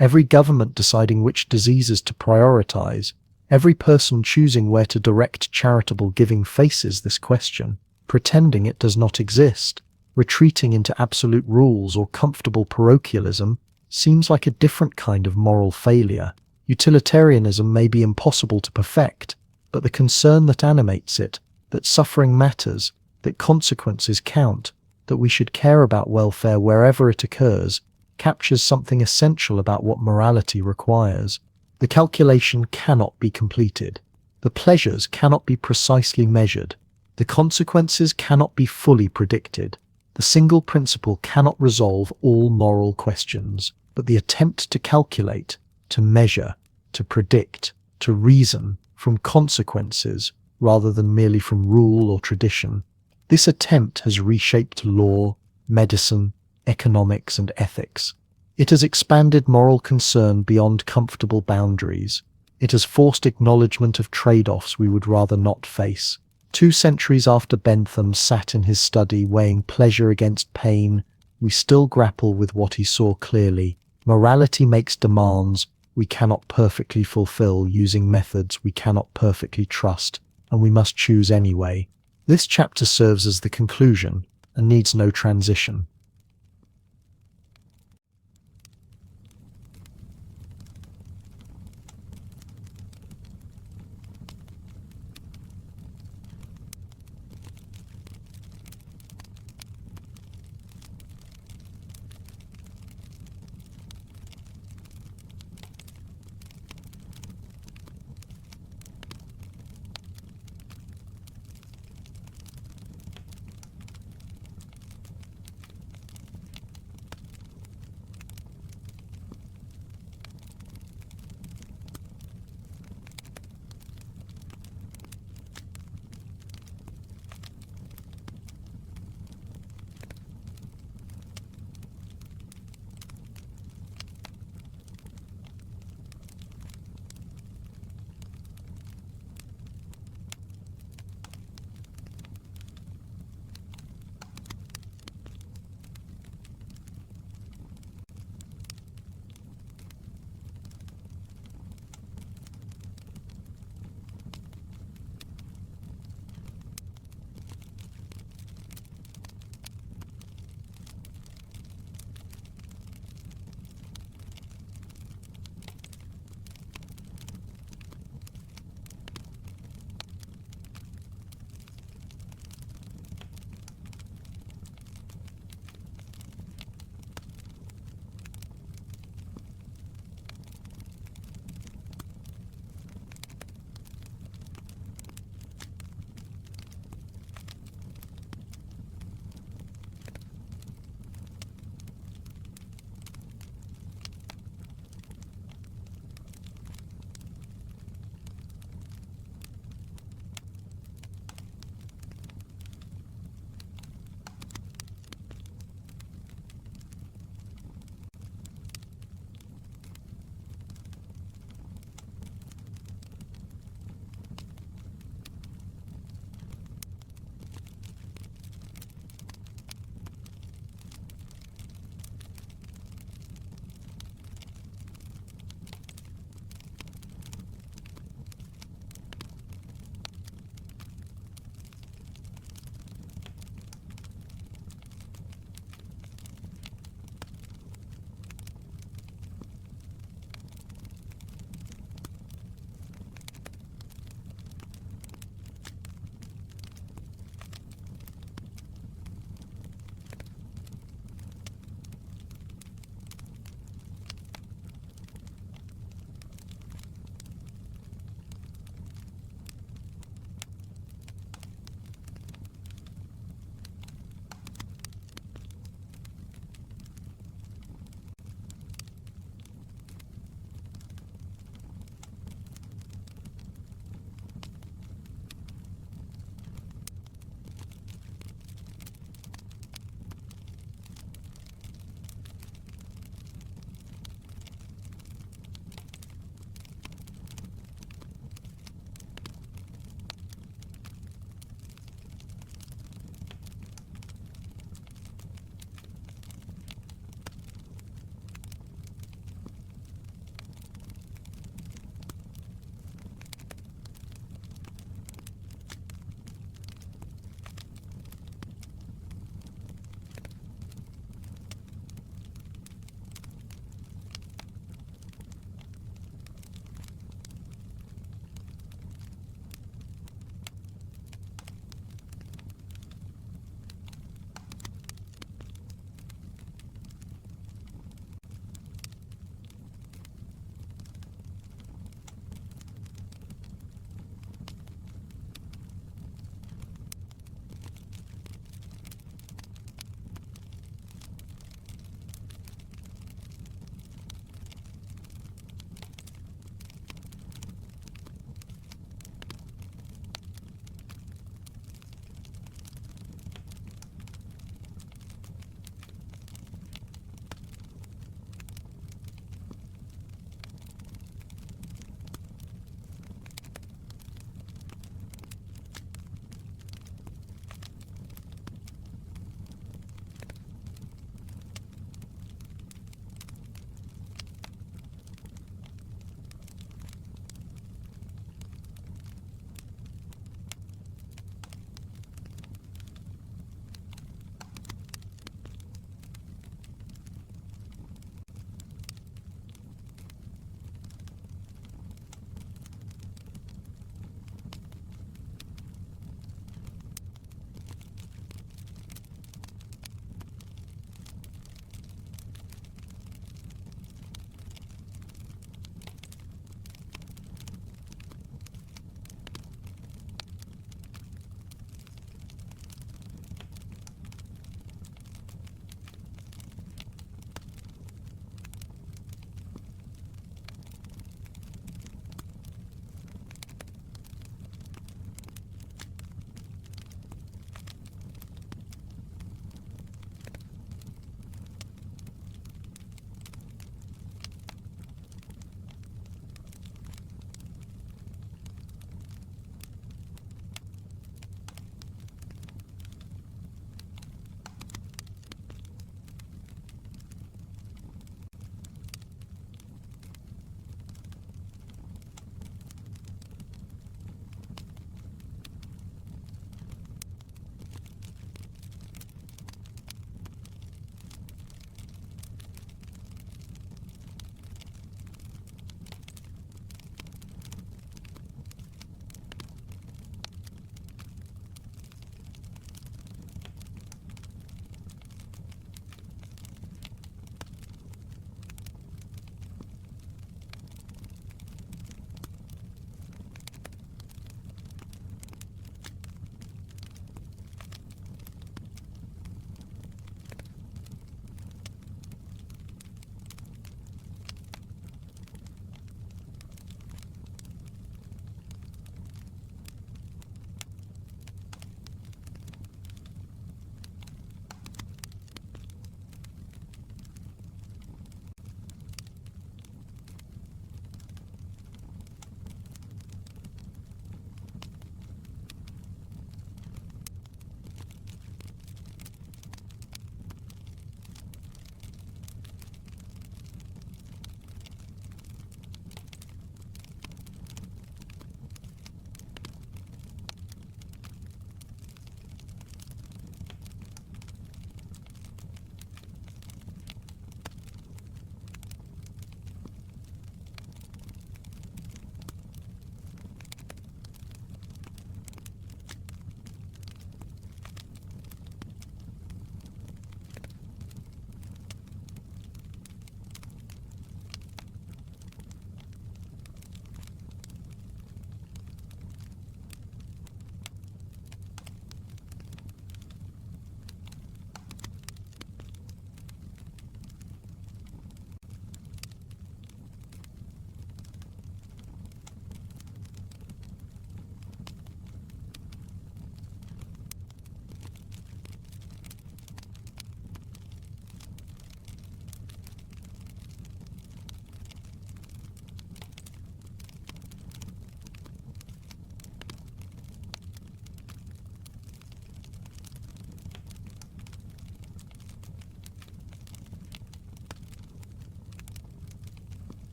every government deciding which diseases to prioritize, every person choosing where to direct charitable giving faces this question, pretending it does not exist. Retreating into absolute rules or comfortable parochialism seems like a different kind of moral failure. Utilitarianism may be impossible to perfect, but the concern that animates it, that suffering matters, that consequences count, that we should care about welfare wherever it occurs, captures something essential about what morality requires. The calculation cannot be completed. The pleasures cannot be precisely measured. The consequences cannot be fully predicted. The single principle cannot resolve all moral questions, but the attempt to calculate, to measure, to predict, to reason from consequences rather than merely from rule or tradition. This attempt has reshaped law, medicine, economics, and ethics. It has expanded moral concern beyond comfortable boundaries. It has forced acknowledgement of trade-offs we would rather not face. 2 centuries after Bentham sat in his study weighing pleasure against pain, we still grapple with what he saw clearly. Morality makes demands we cannot perfectly fulfill using methods we cannot perfectly trust, and we must choose anyway. This chapter serves as the conclusion and needs no transition.